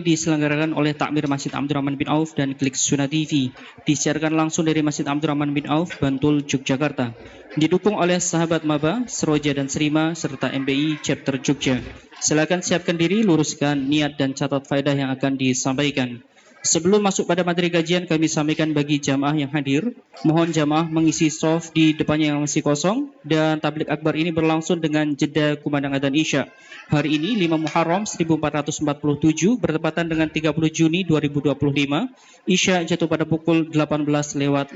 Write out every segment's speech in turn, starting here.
diselenggarakan oleh Takmir Masjid Abdurrahman bin Auf dan Klik Sunnah TV, disiarkan langsung dari Masjid Abdurrahman bin Auf, Bantul, Yogyakarta. Didukung oleh sahabat Maba, Seroja dan Serima, serta MBI Chapter Jogja. Silakan siapkan diri, luruskan niat dan catat faedah yang akan disampaikan. Sebelum masuk pada materi kajian, kami sampaikan bagi jamaah yang hadir, mohon jamaah mengisi soft di depannya yang masih kosong, dan tablik akbar ini berlangsung dengan jeda kumandang adzan Isya. Hari ini 5 Muharram 1447 bertepatan dengan 30 Juni 2025. Isya jatuh pada pukul 18:50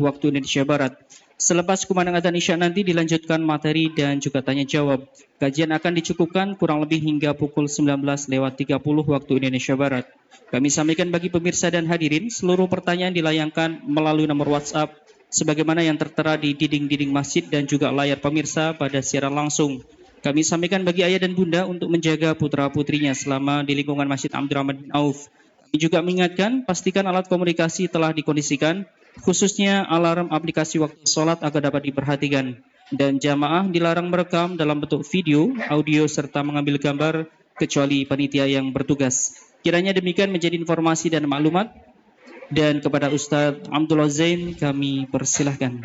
waktu Indonesia Barat. Selepas kumandang adzan Isya nanti dilanjutkan materi dan juga tanya jawab. Kajian akan dicukupkan kurang lebih hingga pukul 19:30 waktu Indonesia Barat. Kami sampaikan bagi pemirsa dan hadirin, seluruh pertanyaan dilayangkan melalui nomor WhatsApp sebagaimana yang tertera di dinding-dinding masjid dan juga layar pemirsa pada siaran langsung. Kami sampaikan bagi ayah dan bunda untuk menjaga putra-putrinya selama di lingkungan Masjid Abdurrahman bin Auf. Kami juga mengingatkan, pastikan alat komunikasi telah dikondisikan, khususnya alarm aplikasi waktu sholat agar dapat diperhatikan. Dan jamaah dilarang merekam dalam bentuk video, audio, serta mengambil gambar, kecuali panitia yang bertugas. Kiranya demikian menjadi informasi dan maklumat. Dan kepada Ustadz Abdullah Zain kami persilahkan.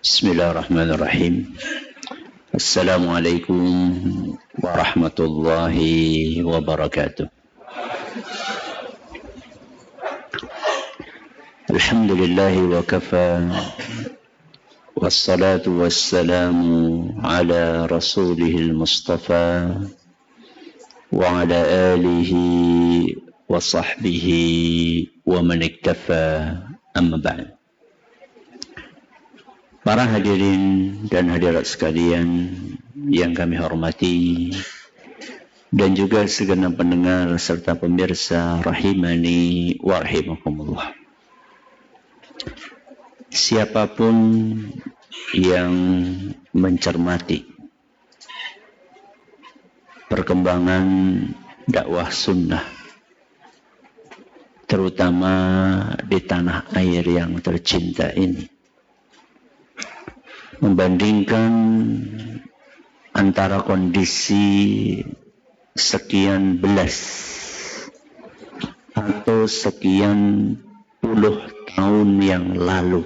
Bismillahirrahmanirrahim. Assalamualaikum warahmatullahi wabarakatuh. Alhamdulillahi wa kafa, wassalatu wassalamu ala rasulihil mustafa wa ala alihi wa sahbihi wa man iktafa, amma ba'd. Para hadirin dan hadirat sekalian yang kami hormati, dan juga segenap pendengar serta pemirsa rahimani wa rahimakumullah. Siapapun yang mencermati perkembangan dakwah sunnah, terutama di tanah air yang tercinta ini, membandingkan antara kondisi sekian belas atau sekian puluh tahun yang lalu,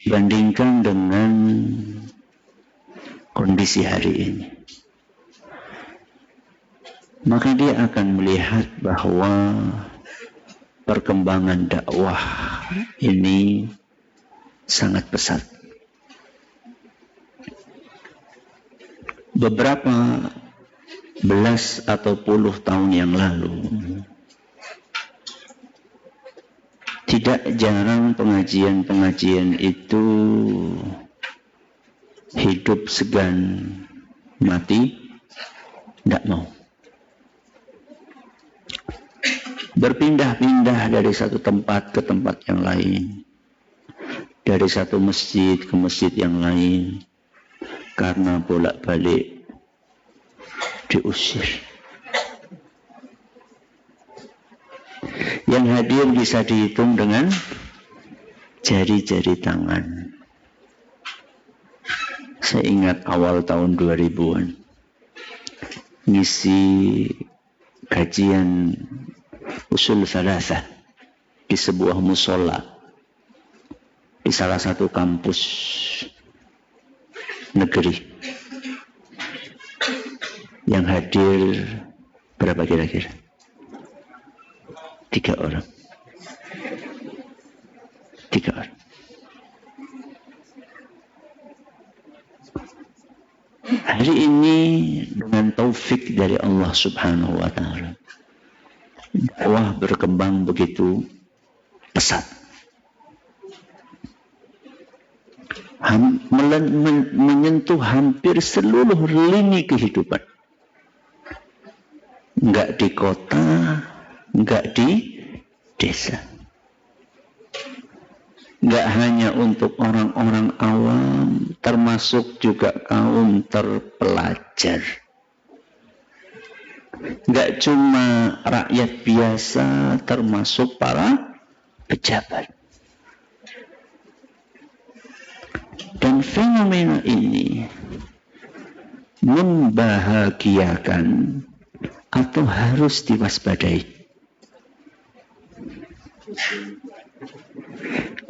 bandingkan dengan kondisi hari ini, maka dia akan melihat bahwa perkembangan dakwah ini sangat pesat. Beberapa belas atau puluh tahun yang lalu, tidak jarang pengajian-pengajian itu hidup segan mati, tidak mau. Berpindah-pindah dari satu tempat ke tempat yang lain, dari satu masjid ke masjid yang lain, karena bolak-balik diusir. Yang hadir bisa dihitung dengan jari-jari tangan. Saya ingat awal tahun 2000-an, ngisi kajian usul salasah di sebuah musola di salah satu kampus negeri. Yang hadir berapa kira-kira? 3 orang. 3 orang. Hari ini dengan taufik dari Allah Subhanahu wa ta'ala, dakwah berkembang begitu pesat, menyentuh hampir seluruh lini kehidupan. Enggak di kota, enggak di desa. Enggak hanya untuk orang-orang awam, termasuk juga kaum terpelajar. Enggak cuma rakyat biasa, termasuk para pejabat. Dan fenomena ini membahagiakan atau harus diwaspadai?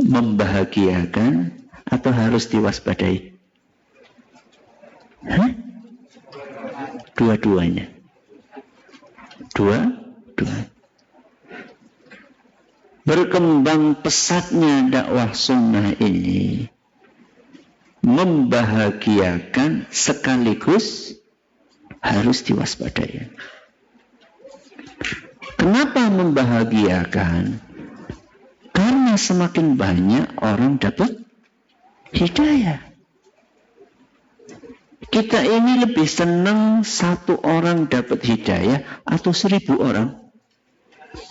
Membahagiakan atau harus diwaspadai? Dua-duanya. Dua-duanya. Berkembang pesatnya dakwah sunnah ini membahagiakan sekaligus harus diwaspadai. Kenapa membahagiakan? Karena semakin banyak orang dapat hidayah. Kita ini lebih senang satu orang dapat hidayah atau 1000 orang?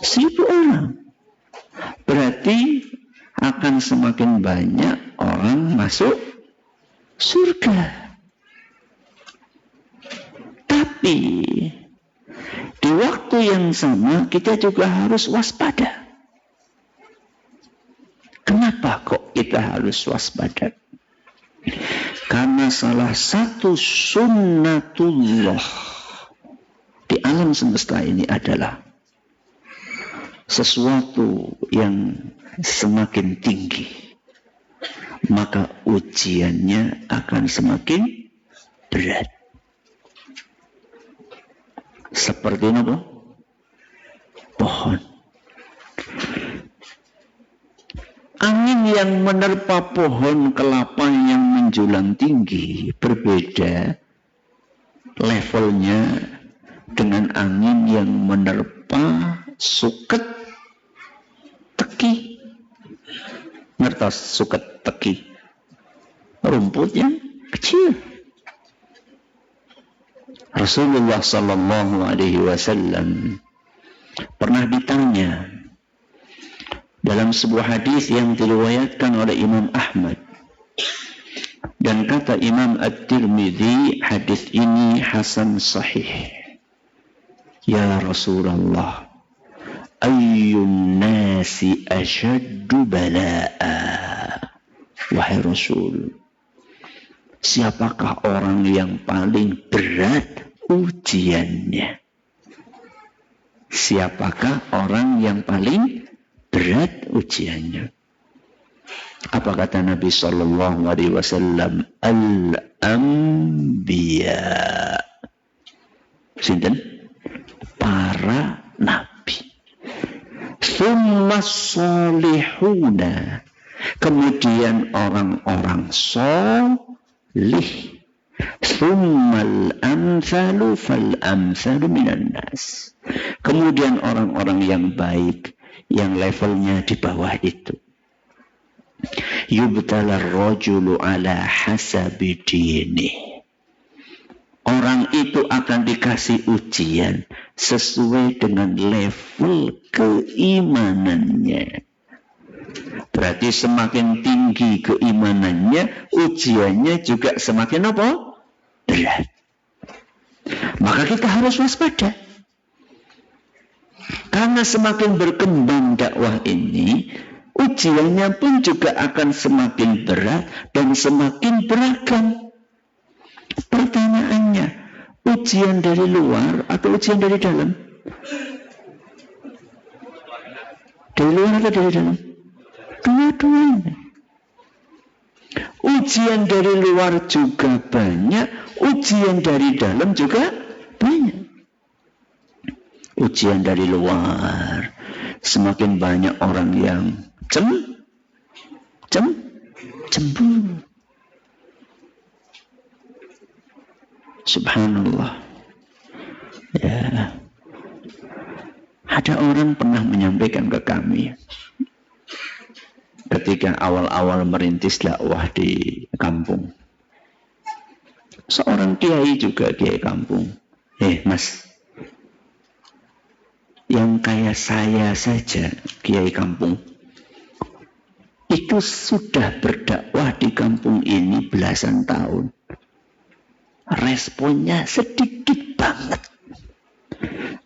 1000 orang. Berarti akan semakin banyak orang masuk surga. Tapi di waktu yang sama kita juga harus waspada. Kenapa kok kita harus waspada? Karena salah satu sunnatullah di alam semesta ini adalah sesuatu yang semakin tinggi, maka ujiannya akan semakin berat. Seperti apa? Pohon. Angin yang menerpa pohon kelapa yang menjulang tinggi berbeda levelnya dengan angin yang menerpa suket teki. Ngertos suket teki? Rumput yang kecil. Rasulullah sallallahu alaihi wasallam pernah ditanya dalam sebuah hadis yang diriwayatkan oleh Imam Ahmad, dan kata Imam At-Tirmidzi, hadis ini hasan sahih. Ya Rasulullah, ayyun nasi asyaddu bala'a? Wahai Rasul, siapakah orang yang paling berat ujiannya? Siapakah orang yang paling berat ujiannya? Apa kata Nabi sallallahu alaihi wasallam? Al-anbiya. Sinten? Para nabi. Tsumma sholihuna. Kemudian orang-orang solih. Tsummal amsalu fal amsalu minan nas. Kemudian orang-orang yang baik yang levelnya di bawah itu. Yubtalar rajulu ala hasabi dini. Orang itu akan dikasih ujian sesuai dengan level keimanannya. Berarti semakin tinggi keimanannya, ujiannya juga semakin apa? Berat. Maka kita harus waspada. Karena semakin berkembang dakwah ini, ujiannya pun juga akan semakin berat dan semakin beragam. Pertanyaannya, ujian dari luar atau ujian dari dalam? Dari luar atau dari dalam? Dua-duanya. Ujian dari luar juga banyak, ujian dari dalam juga banyak. Ujian dari luar, semakin banyak orang yang cemburu. Subhanallah. Ya. Ada orang pernah menyampaikan ke kami ketika awal-awal merintis dakwah di kampung. Seorang kiai juga, kiai kampung. Mas, yang kayak saya saja, kiai kampung, itu sudah berdakwah di kampung ini belasan tahun. Responnya sedikit banget.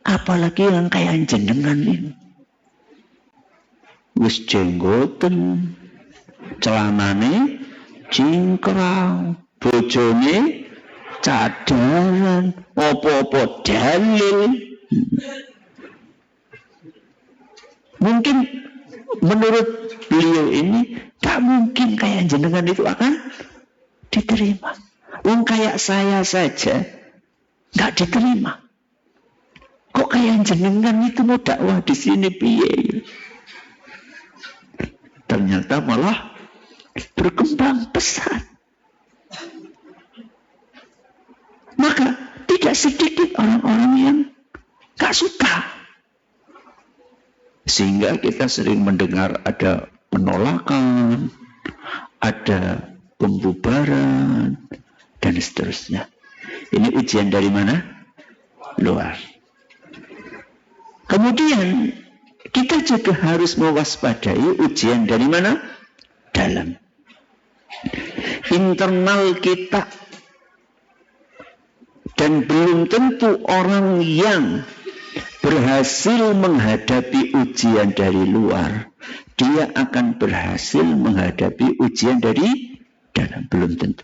Apalagi yang kayak jenengan ini. Wis jenggoten, celanane cingkrang, bojone cadaran, opo-opo dalil. Mungkin menurut beliau ini tak mungkin kayak jenengan itu akan diterima. Wong kayak saya saja nggak diterima. Kok kayak jenengan itu mau dakwah di sini piye? Ternyata malah berkembang pesat. Maka tidak sedikit orang-orang yang gak suka. Sehingga kita sering mendengar ada penolakan, ada pembubaran, dan seterusnya. Ini ujian dari mana? Luar. Kemudian kita juga harus mewaspadai ujian dari mana? Dalam. Internal kita. Dan belum tentu orang yang berhasil menghadapi ujian dari luar, dia akan berhasil menghadapi ujian dari dalam. Belum tentu.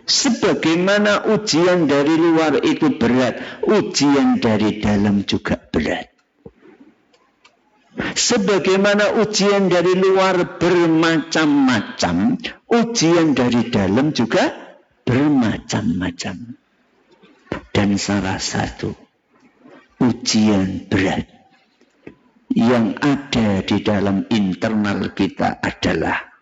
Sebagaimana ujian dari luar itu berat, ujian dari dalam juga berat. Sebagaimana ujian dari luar bermacam-macam, ujian dari dalam juga bermacam-macam. Dan salah satu ujian berat yang ada di dalam internal kita adalah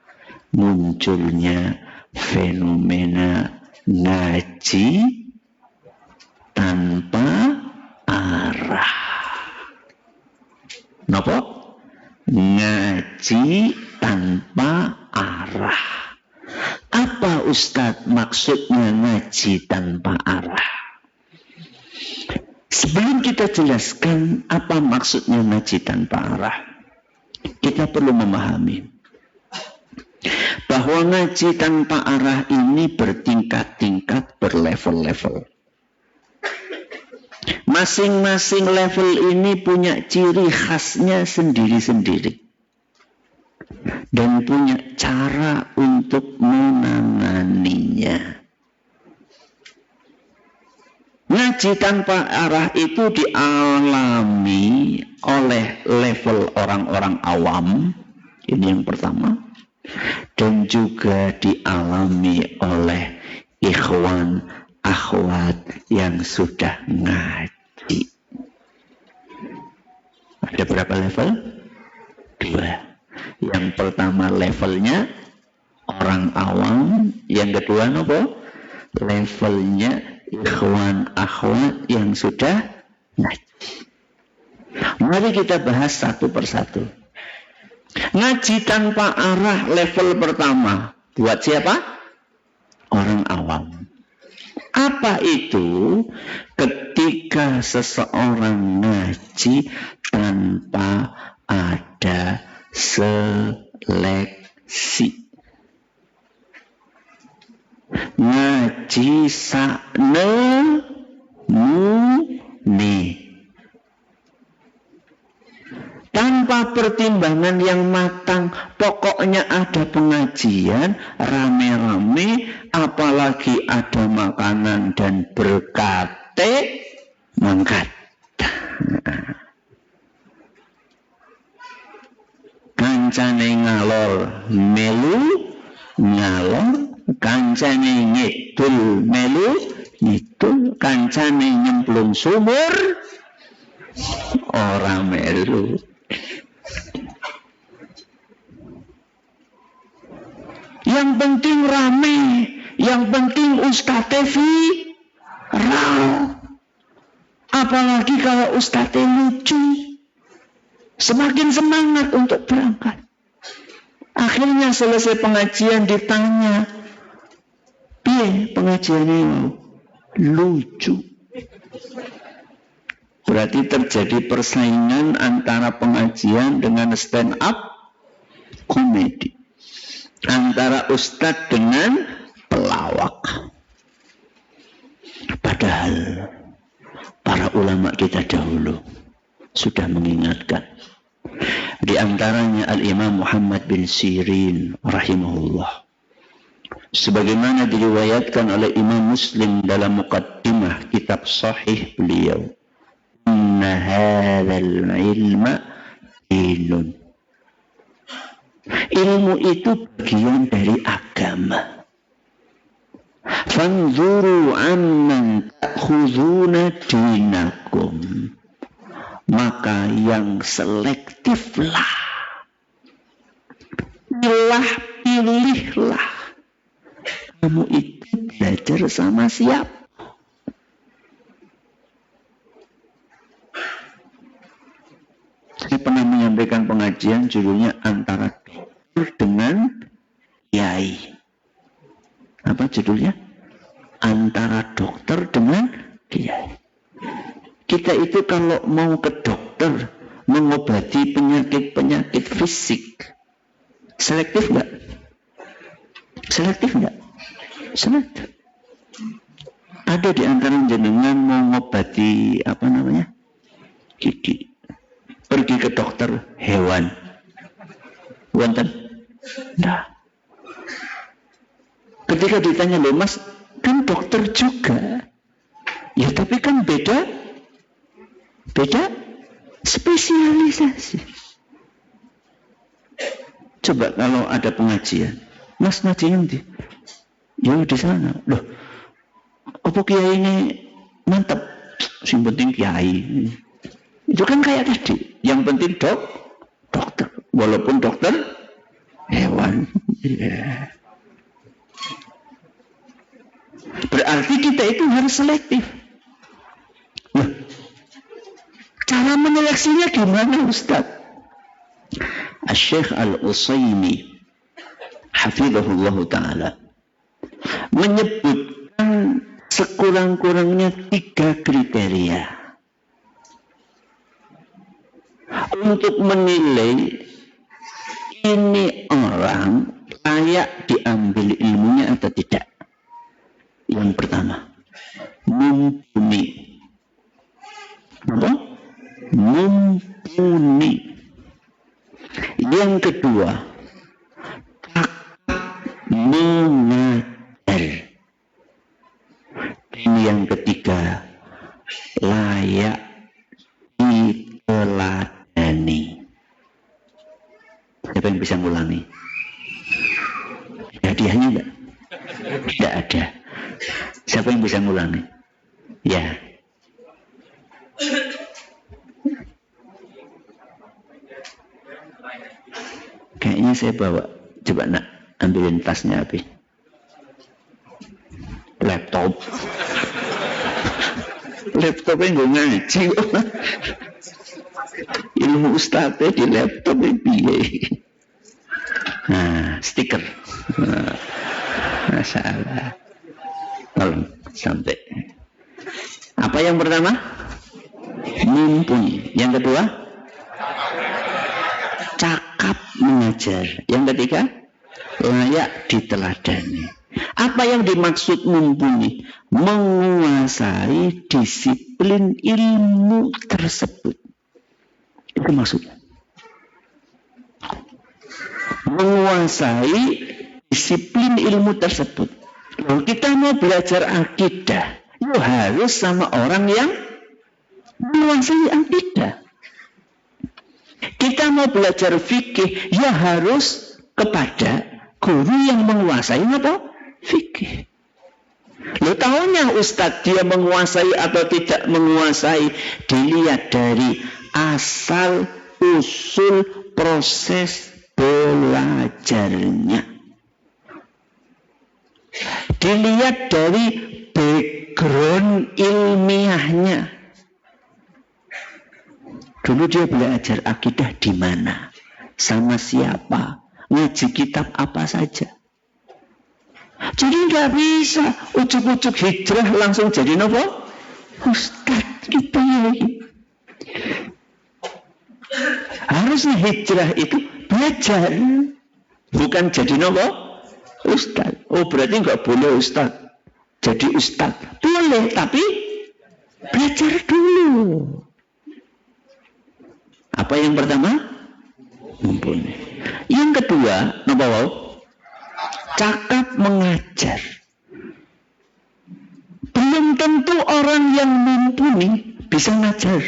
munculnya fenomena ngaji tanpa arah. Napa? Ngaji tanpa arah. Apa Ustadz maksudnya ngaji tanpa arah? Sebelum kita jelaskan apa maksudnya ngaji tanpa arah, kita perlu memahami bahwa ngaji tanpa arah ini bertingkat-tingkat, berlevel-level. Masing-masing level ini punya ciri khasnya sendiri-sendiri. Dan punya cara untuk menanganinya. Ngaji tanpa arah itu dialami oleh level orang-orang awam. Ini yang pertama. Dan juga dialami oleh ikhwan, akhwat yang sudah ngaji. Ada berapa level? 2. Yang pertama levelnya orang awam, yang kedua apa? Levelnya ikhwan akhwat yang sudah ngaji. Mari kita bahas satu persatu. Ngaji tanpa arah level pertama buat siapa? Orang awam. Apa itu? Ketika seseorang ngaji tanpa ada seleksi. Ngaji sakne muni. Tanpa pertimbangan yang matang, pokoknya ada pengajian rame-rame, apalagi ada makanan dan berkate mangkat. Kancane ngalor melu ngalor, kancane ngidul melu ngidul, kancane nyemplung sumur ora melu. Yang penting rame, yang penting Ustaz viral. Apalagi kalau Ustaz lucu, semakin semangat untuk berangkat. Akhirnya selesai pengajian ditanya, piye pengajian ini? Lucu. Berarti terjadi persaingan antara pengajian dengan stand up komedi. Antara ustadz dengan pelawak. Padahal para ulama kita dahulu sudah mengingatkan. Di antaranya Al-Imam Muhammad bin Sirin rahimahullah. sebagaimana diriwayatkan oleh Imam Muslim dalam muqaddimah kitab sahih beliau, inna hadzal ilma dinun. Ilmu itu bagian dari agama. Fanzuru amman ta'khuduna dinakum. Maka yang selektiflah, pilihlah kamu itu belajar sama siapa. Saya pernah menyampaikan pengajian judulnya antara dokter dengan kiai. Apa judulnya? Antara dokter dengan kiai. Kita itu kalau mau ke dokter mengobati penyakit-penyakit fisik, selektif nggak? Selektif nggak? Selektif. Ada di antara jenengan mau mengobati gigi, pergi ke dokter hewan, wonten? Nah, ketika ditanya, loh mas, kan dokter juga, ya tapi kan beda spesialisasi. Coba kalau ada pengajian, mas ngaji nanti, ya di sana, loh, apa kiai ini mantap, sing penting kiai. Itu kan kayak tadi, yang penting dokter, walaupun dokter hewan. Yeah. Berarti kita itu harus selektif. Nah, cara menyeleksinya gimana Ustaz? Asy-Syaikh Al-Utsaimin hafizahullah ta'ala menyebutkan sekurang-kurangnya 3 kriteria untuk menilai ini orang layak diambil ilmunya atau tidak. Yang pertama, mumpuni. Apa? Mumpuni. Yang kedua, mengajar. Dan yang ketiga, layak diteladani. Siapa yang bisa ngulangi? Hadiahnya enggak? Tidak ada. Siapa yang bisa ngulangi? Ya. Kayaknya saya bawa. Coba nak, ambilin tasnya Abi. Laptop. Laptopnya nggak ngaji. Ilmu ustadznya di laptopnya piye. Nah, stiker. Nah, masalah. Tolong sampai. Apa yang pertama? Mumpuni. Yang kedua? Cakap mengajar. Yang ketiga? Layak diteladani. Apa yang dimaksud mumpuni? Menguasai disiplin ilmu tersebut. Itu maksudnya. Menguasai disiplin ilmu tersebut. Kalau kita mau belajar akidah, itu harus sama orang yang menguasai akidah. Kita mau belajar fikih, ya harus kepada guru yang menguasai apa? Fikih. Lo tahunya Ustadz dia menguasai atau tidak menguasai, dilihat dari asal usul proses belajarnya. Dilihat dari background ilmiahnya. Dulu dia belajar akidah di mana? Sama siapa? Ngaji kitab apa saja? Jadi nggak bisa ujuk-ujuk hijrah langsung jadi nopo? Ustadz kita ini. Harusnya hijrah itu belajar, bukan jadi nopo? Ustadz. Oh berarti nggak boleh Ustadz jadi Ustadz. Boleh, tapi belajar dulu. Apa yang pertama? Mumpuni. Yang kedua, nopo? cakap mengajar. Belum tentu orang yang mumpuni bisa ngajar.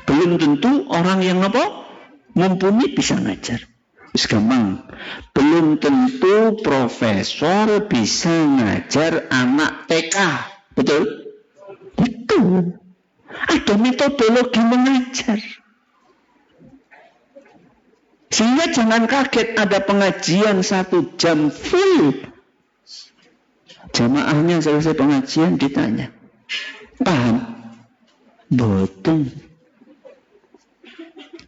Belum tentu orang yang mumpuni bisa ngajar. Wis gampang. Belum tentu profesor bisa ngajar anak TK. Betul? Betul. Ada metodologi mengajar. Sehingga jangan kaget ada pengajian 1 jam full. Jamaahnya selesai pengajian ditanya, paham? Betul.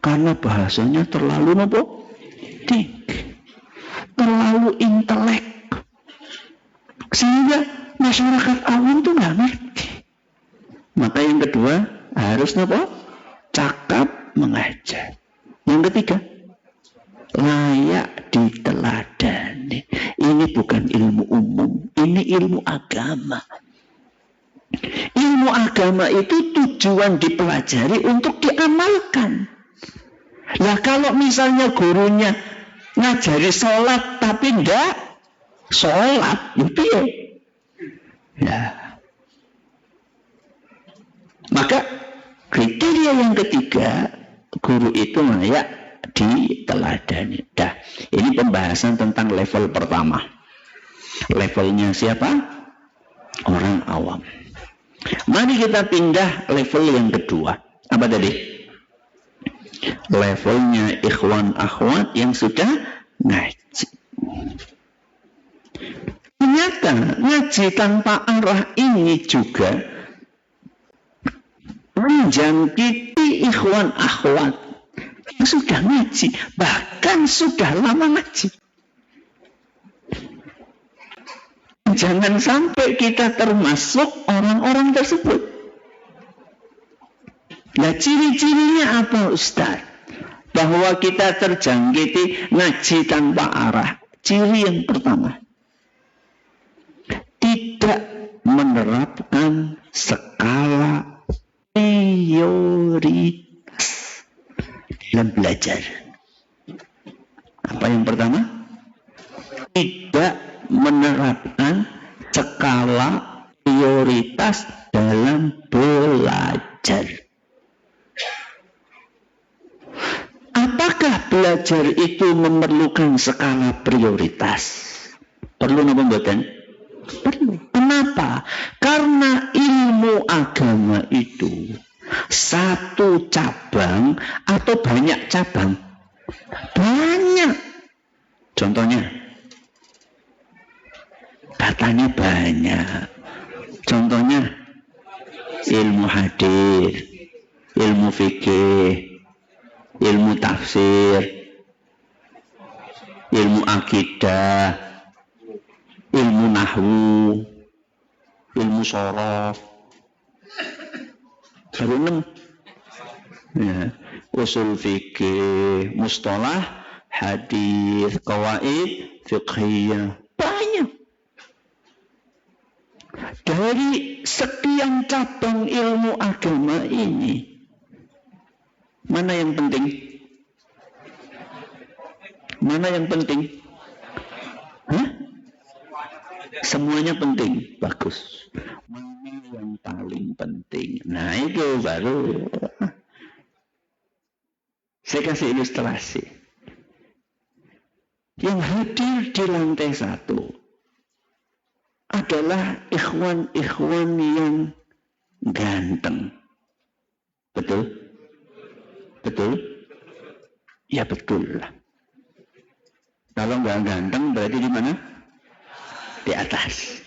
Karena bahasanya terlalu tinggi, terlalu intelek, sehingga masyarakat awam tuh nggak ngerti. Maka yang kedua harus cakap mengajar. Yang ketiga layak diteladani. Ini bukan ilmu umum, ini ilmu agama. Ilmu agama itu tujuan dipelajari untuk diamalkan. Lah kalau misalnya gurunya ngajari sholat tapi enggak sholat, itu ya. Maka kriteria yang ketiga, guru itu layak diteladani. Dah, ini pembahasan tentang level pertama. Levelnya siapa? Orang awam. Mari kita pindah level yang kedua. Apa tadi? Levelnya ikhwan akhwat yang sudah ngaji. Ternyata ngaji tanpa arah ini juga menjangkiti ikhwan akhwat yang sudah ngaji, bahkan sudah lama ngaji. Jangan sampai kita termasuk orang-orang tersebut. Nah, ciri-cirinya apa, Ustaz? Bahwa kita terjangkiti ngaji tanpa arah. Ciri yang pertama, tidak menerapkan skala prioritas dalam belajar. Apa yang pertama? Tidak menerapkan skala prioritas dalam belajar. Apakah belajar itu memerlukan skala prioritas? Perlu napa mboten? Perlu. Kenapa? Karena ilmu agama itu satu cabang atau banyak cabang? Banyak. Contohnya, katanya banyak. Contohnya, ilmu hadis, ilmu fikih, ilmu tafsir, ilmu akidah, ilmu nahwu, ilmu shorof. Baru 6. Ya. Usul fikih, mustalah, hadis, qawaid, fiqhiyah. Banyak. Dari sekian cabang ilmu agama ini, mana yang penting? Mana yang penting? Hah? Semuanya penting. Bagus. Mana yang paling penting? Nah, itu baru. Saya kasih ilustrasi. Yang hadir di lantai 1 adalah ikhwan-ikhwan yang ganteng. Betul? Betul? Ya betul lah. Kalau nggak ganteng berarti di mana? Di atas.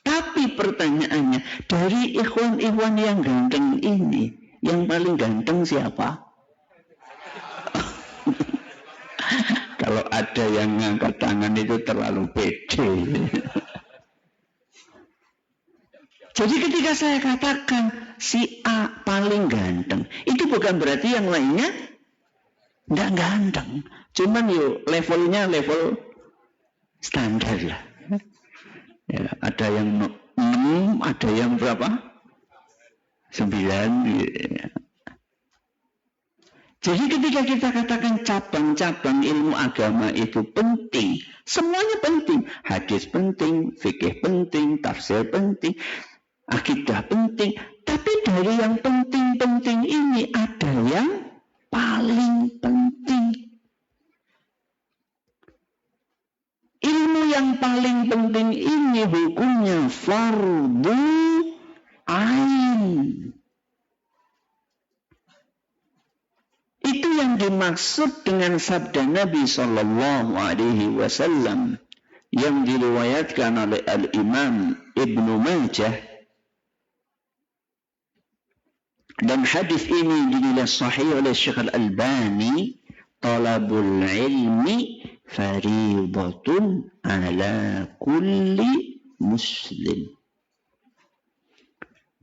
Tapi pertanyaannya, dari ikhwan-ikhwan yang ganteng ini, yang paling ganteng siapa? Kalau ada yang ngangkat tangan itu terlalu pede. Jadi ketika saya katakan si A paling ganteng, itu bukan berarti yang lainnya nggak ganteng. Cuman levelnya level standar lah. Ya, ada yang 6, ada yang berapa? 9. Ya. Jadi ketika kita katakan cabang-cabang ilmu agama itu penting, semuanya penting. Hadis penting, fikih penting, tafsir penting, akidah penting. Tapi dari yang penting-penting ini ada yang paling penting. Ilmu yang paling penting ini hukumnya fardhu ain. Itu yang dimaksud dengan sabda Nabi Sallallahu Alaihi Wasallam yang diriwayatkan oleh Al-Imam Ibnu Majah, dan hadis ini dinilai sahih oleh Syekh Al-Albani. Talabul ilmi fariidatun ala kulli muslim.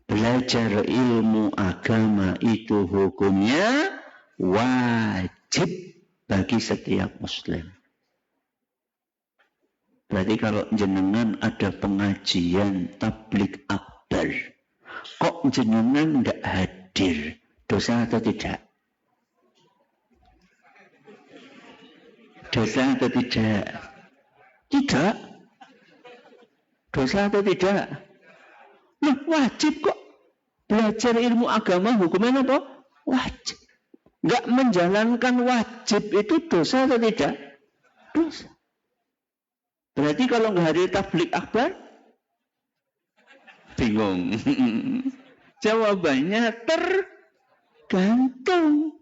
Belajar ilmu agama itu hukumnya wajib bagi setiap muslim. Berarti kalau jenengan ada pengajian tabligh akbar, kok jenengan tidak hadir, dosa atau tidak? Dosa atau tidak? Tidak. Dosa atau tidak? Nah, wajib kok. Belajar ilmu agama hukumnya apa? Wajib. Nggak menjalankan wajib itu dosa atau tidak? Dosa. Berarti kalau nggak hadir tabligh akbar, bingung. Jawabannya tergantung.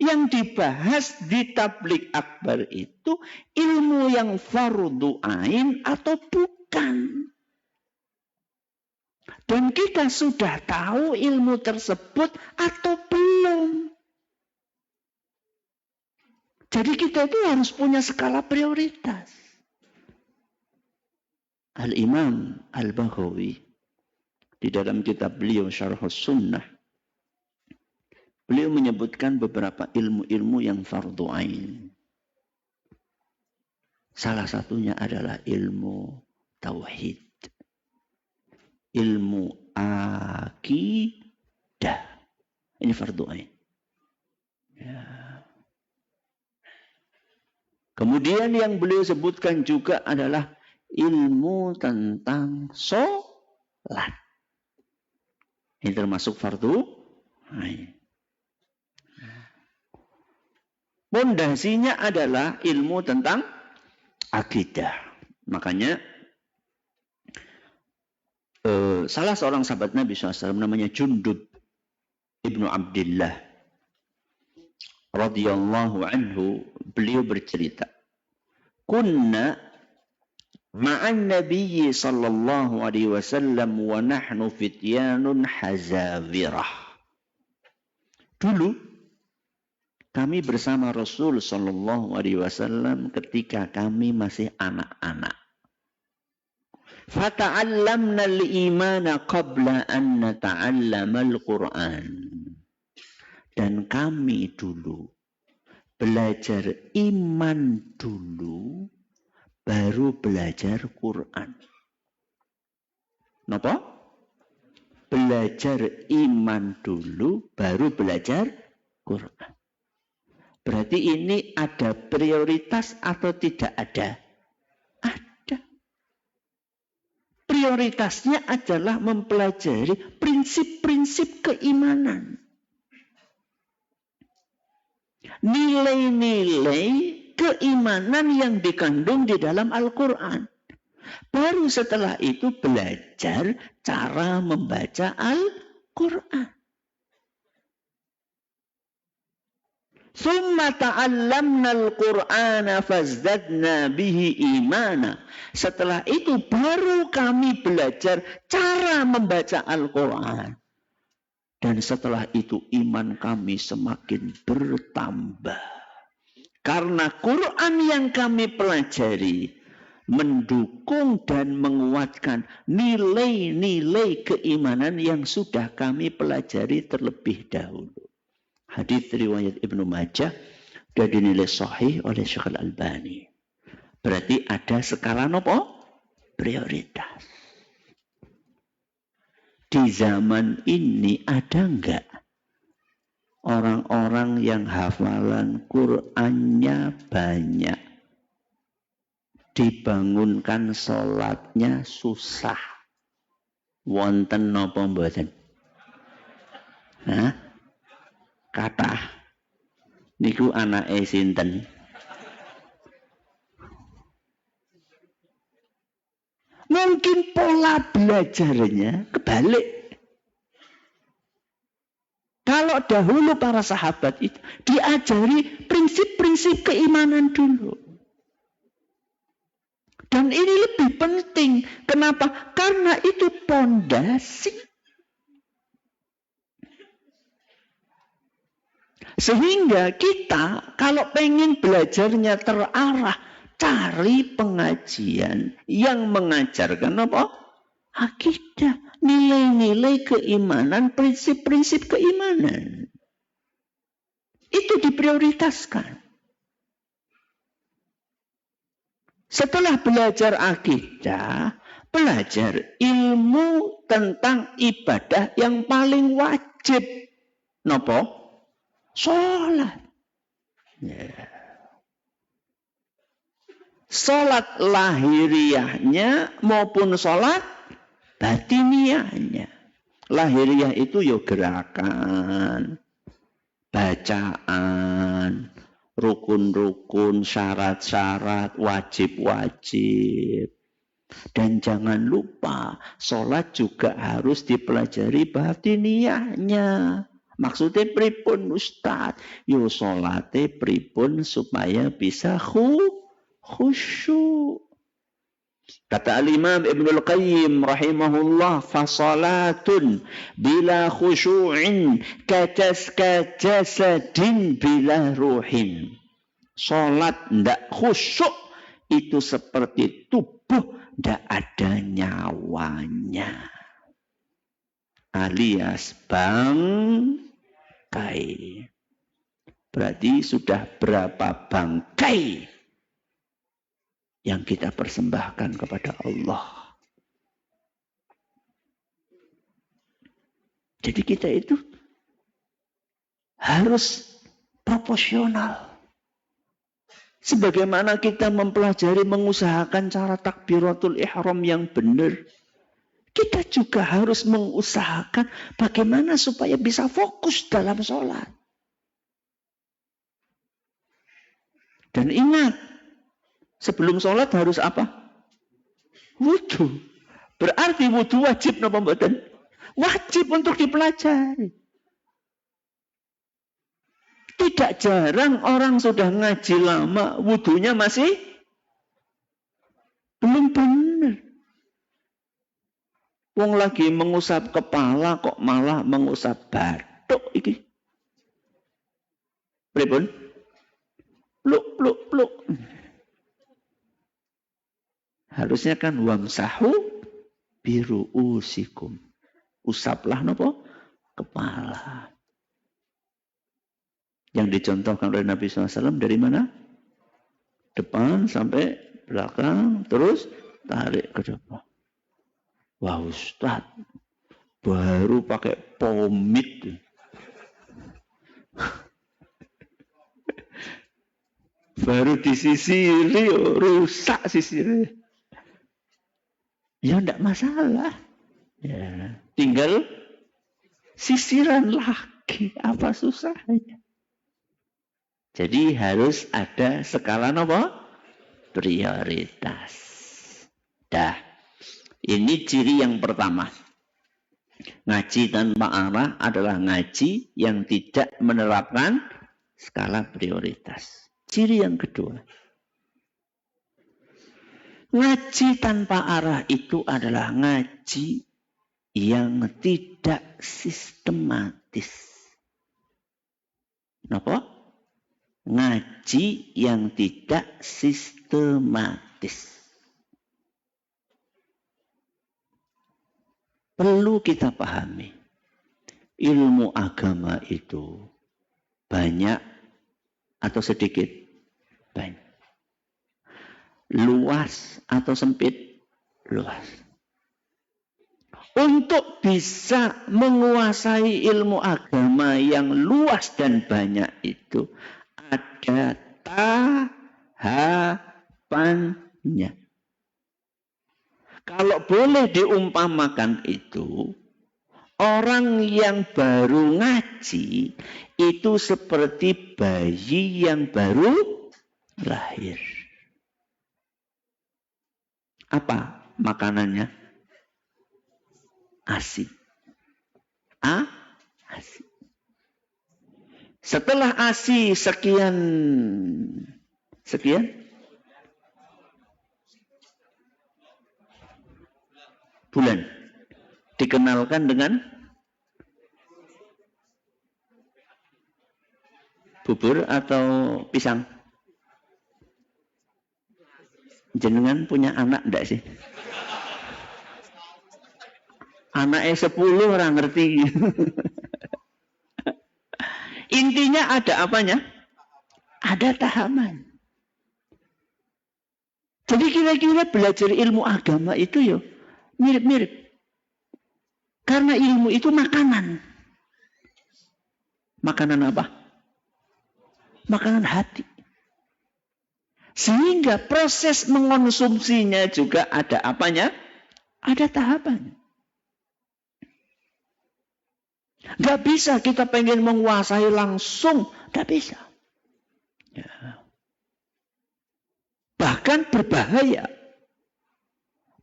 Yang dibahas di tabligh akbar itu ilmu yang fardhu ain atau bukan. Dan kita sudah tahu ilmu tersebut atau belum. Jadi kita itu harus punya skala prioritas. Al-Imam Al-Baghawi di dalam kitab beliau Syarhus Sunnah, beliau menyebutkan beberapa ilmu-ilmu yang fardhu ain. Salah satunya adalah ilmu tauhid, ilmu akidah. Ini fardhu ain. Ya. Kemudian yang beliau sebutkan juga adalah ilmu tentang sholat. Ini termasuk fardhu ain. Pondasinya adalah ilmu tentang akidah. Makanya salah seorang sahabat Nabi SAW namanya Jundub ibnu Abdillah radhiyallahu anhu, beliau bercerita, kunna ma'an nabiyyi sallallahu alaihi wasallam wa nahnu fityanun hazawirah. Dulu kami bersama Rasul sallallahu alaihi wasallam ketika kami masih anak-anak. Fata'allamna al-imana qabla an nata'allama al-Qur'an. Dan kami dulu belajar iman dulu, baru belajar Quran. Napa? Belajar iman dulu, baru belajar Quran. Berarti ini ada prioritas atau tidak ada? Ada. Prioritasnya adalah mempelajari prinsip-prinsip keimanan. Nilai-nilai keimanan yang dikandung di dalam Al-Quran. Baru setelah itu belajar cara membaca Al-Quran. Summa ta'allamna al-Qur'ana fazdadna bihi imana. Setelah itu baru kami belajar cara membaca Al-Quran. Dan setelah itu iman kami semakin bertambah. Karena Quran yang kami pelajari mendukung dan menguatkan nilai-nilai keimanan yang sudah kami pelajari terlebih dahulu. Hadis riwayat Ibnu Majah sudah dinilai sahih oleh Syekh Al-Albani. Berarti ada skala nopo? Prioritas. Di zaman ini ada enggak orang-orang yang hafalan Qur'annya banyak, dibangunkan sholatnya susah. Wonten napa mboten? Hah? Kathah. Niku anake sinten? Mungkin pola belajarnya kebalik. Kalau dahulu para sahabat itu diajari prinsip-prinsip keimanan dulu. Dan ini lebih penting. Kenapa? Karena itu pondasi. Sehingga kita kalau pengen belajarnya terarah, cari pengajian yang mengajarkan apa? Akidah, nilai-nilai keimanan, prinsip-prinsip keimanan. Itu diprioritaskan. Setelah belajar akidah, belajar ilmu tentang ibadah yang paling wajib. Napa? Sholat. Yeah. Sholat lahiriahnya maupun sholat batiniahnya. Lahiriah itu ya gerakan, bacaan, rukun-rukun, syarat-syarat, wajib-wajib. Dan jangan lupa, sholat juga harus dipelajari batiniahnya. Maksudnya pripun Ustaz? Yo sholate pripun supaya bisa khusyuk. Kata Al-Imam Ibnul Qayyim rahimahullah, fasalatun bila khusyu'in kajasadin bila ruhin. Salat ndak khusyuk itu seperti tubuh ndak ada nyawanya. Alias bangkai. Berarti sudah berapa bangkai yang kita persembahkan kepada Allah. Jadi kita itu harus proporsional. Sebagaimana kita mempelajari, mengusahakan cara takbiratul ihram yang benar, kita juga harus mengusahakan bagaimana supaya bisa fokus dalam sholat. Dan ingat, sebelum sholat harus apa? Wudu. Berarti wudu wajib napa mboten? Wajib untuk dipelajari. Tidak jarang orang sudah ngaji lama, wudunya masih belum benar. Wong lagi mengusap kepala kok malah mengusap batuk iki. Pripun? Pluk. Harusnya kan wamsahu biru'usikum. Usaplah napa? Kepala. Yang dicontohkan oleh Nabi SAW dari mana? Depan sampai belakang, terus tarik ke depan. Wah Ustaz, baru pakai pomade. Baru disisiri, rusak sisirnya. Ya enggak masalah. Ya, tinggal sisiran lagi. Apa susahnya? Jadi harus ada skala apa? Prioritas. Dah. Ini ciri yang pertama. Ngaji tanpa arah adalah ngaji yang tidak menerapkan skala prioritas. Ciri yang kedua. Ngaji tanpa arah itu adalah ngaji yang tidak sistematis. Kenapa? Ngaji yang tidak sistematis. Perlu kita pahami, ilmu agama itu banyak atau sedikit? Banyak. Luas atau sempit? Luas. Untuk bisa menguasai ilmu agama yang luas dan banyak itu ada tahapannya. Kalau boleh diumpamakan itu, orang yang baru ngaji itu seperti bayi yang baru lahir. Apa makanannya? ASI. ASI. Setelah ASI sekian bulan dikenalkan dengan bubur atau pisang. Jenengan punya anak enggak sih? Anaknya 10 orang ngerti. Intinya ada apanya? Ada tahapan. Jadi kira-kira belajar ilmu agama itu ya mirip-mirip. Karena ilmu itu makanan. Makanan apa? Makanan hati. Sehingga proses mengonsumsinya juga ada apanya? Ada tahapan. Gak bisa kita pengen menguasai langsung. Gak bisa. Ya. Bahkan berbahaya.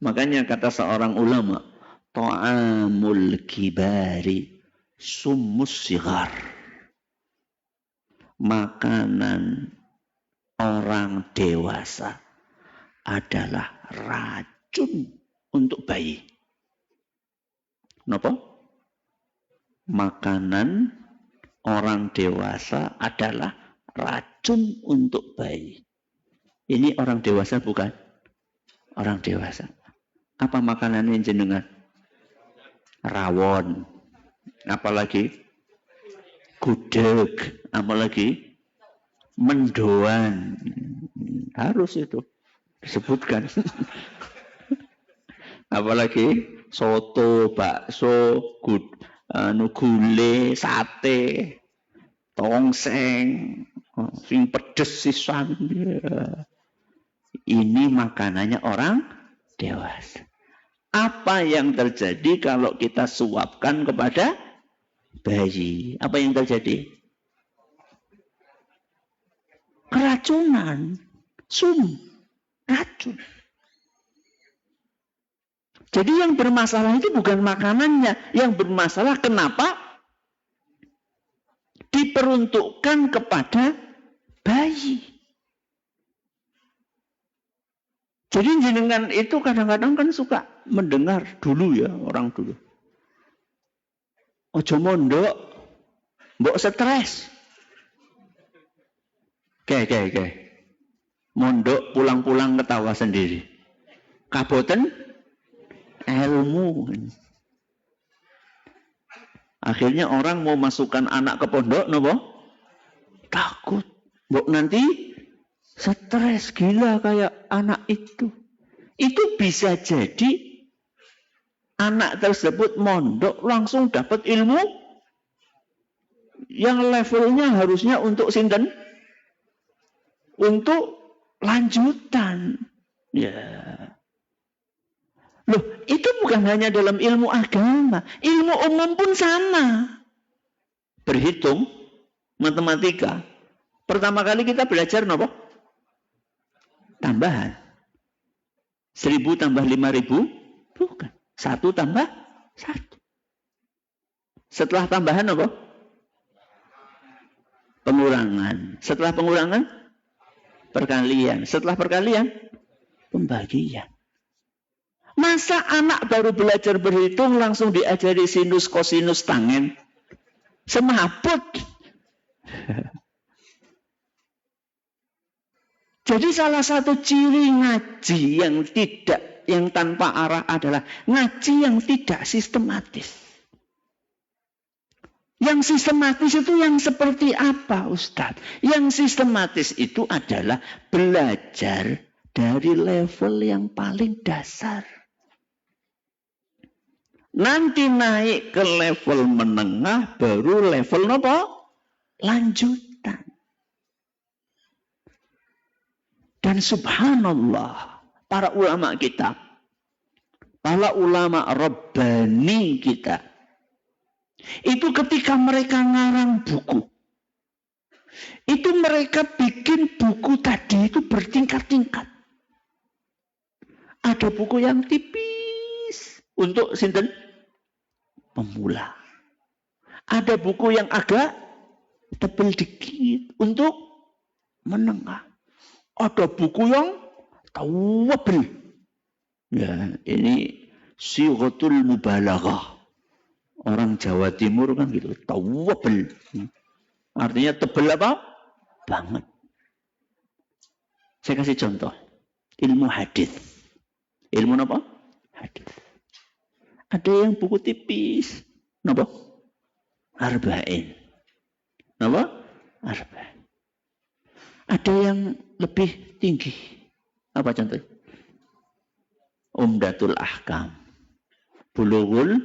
Makanya kata seorang ulama, ta'amul kibari summus sigar. Makanan orang dewasa adalah racun untuk bayi. Kenapa? Makanan orang dewasa adalah racun untuk bayi. Ini orang dewasa bukan? Orang dewasa. Apa makanannya jenengan? Rawon. Apalagi? Gudeg. Apalagi? Mendoan. Harus itu disebutkan. Apalagi? Soto, bakso, gule, sate, tongseng, sing pedes sisan. Ini makanannya orang dewasa. Apa yang terjadi kalau kita suapkan kepada bayi? Apa yang terjadi? Keracunan, racun. Jadi yang bermasalah itu bukan makanannya. Yang bermasalah kenapa diperuntukkan kepada bayi. Jadi jenengan itu kadang-kadang kan suka mendengar dulu ya, orang dulu. Ojo mondok, mbok stres. Kayak. Mondok pulang-pulang ketawa sendiri. Kaboten ilmu. Akhirnya orang mau masukkan anak ke pondok, nopo? Takut. Mbok nanti stres gila kayak anak itu. Itu bisa jadi anak tersebut mondok langsung dapat ilmu yang levelnya harusnya untuk sinten? Untuk lanjutan. Ya. Loh, itu bukan hanya dalam ilmu agama. Ilmu umum pun sama. Berhitung, matematika. Pertama kali kita belajar apa? Tambahan. 1000 tambah 5000? Bukan. 1 tambah 1. Setelah tambahan apa? Pengurangan. Setelah pengurangan? Perkalian. Setelah perkalian? Pembagian. Masa anak baru belajar berhitung langsung diajari sinus, kosinus, tangen? Semaput. Jadi salah satu ciri ngaji yang tanpa arah adalah ngaji yang tidak sistematis. Yang sistematis itu yang seperti apa, Ustadz? Yang sistematis itu adalah belajar dari level yang paling dasar. Nanti naik ke level menengah, baru level apa? Lanjutan. Dan subhanallah, para ulama kita, para ulama Rabbani kita, itu ketika mereka ngarang buku, itu mereka bikin buku tadi itu bertingkat-tingkat. Ada buku yang tipis untuk sinten pemula. Ada buku yang agak tebal dikit untuk menengah. Ada buku yang tawabel. Ya, ini sighatul mubalaghah. Orang Jawa Timur kan gitu, tawabel. Artinya tebal apa? Banget. Saya kasih contoh. Ilmu hadis. Ilmu apa? Hadis. Ada yang buku tipis. Napa? Arba'in. Napa? Arba'in. Ada yang lebih tinggi. Apa contohnya? Umdatul Ahkam. Bulughul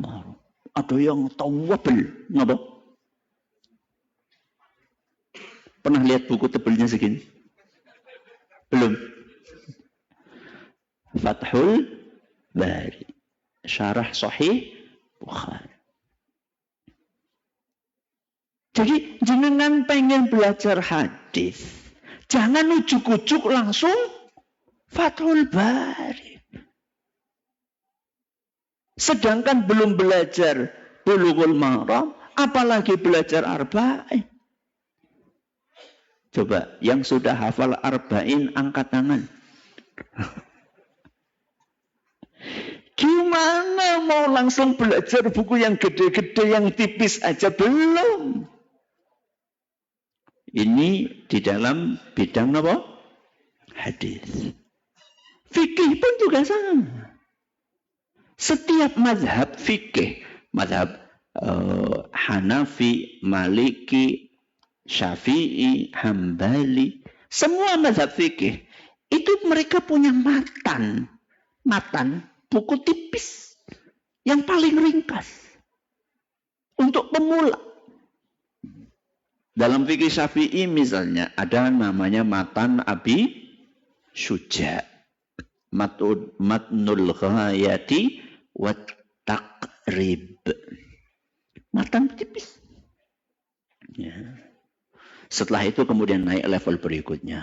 Maram. Ada yang tawabel. Napa? Pernah lihat buku tebelnya segini? Belum? Fathul Bari. Syarah Sahih Bukhari. Jadi jenengan pengen belajar hadis, jangan ujuk-ujuk langsung Fathul Bari. Sedangkan belum belajar Bulughul Maram, apalagi belajar Arba'in. Coba yang sudah hafal Arba'in angkat tangan. Gimana mau langsung belajar buku yang gede-gede, yang tipis aja belum? Ini di dalam bidang apa? Hadis. Fikih pun juga sama. Setiap mazhab fikih, mazhab Hanafi, Maliki, Syafi'i, Hambali, semua mazhab fikih itu mereka punya matan buku tipis yang paling ringkas untuk pemula. Dalam fikih Syafi'i misalnya ada namanya matan Abi Syuja, matnul ghayati wat taqrib. Matan tipis. Ya. Setelah itu kemudian naik level berikutnya.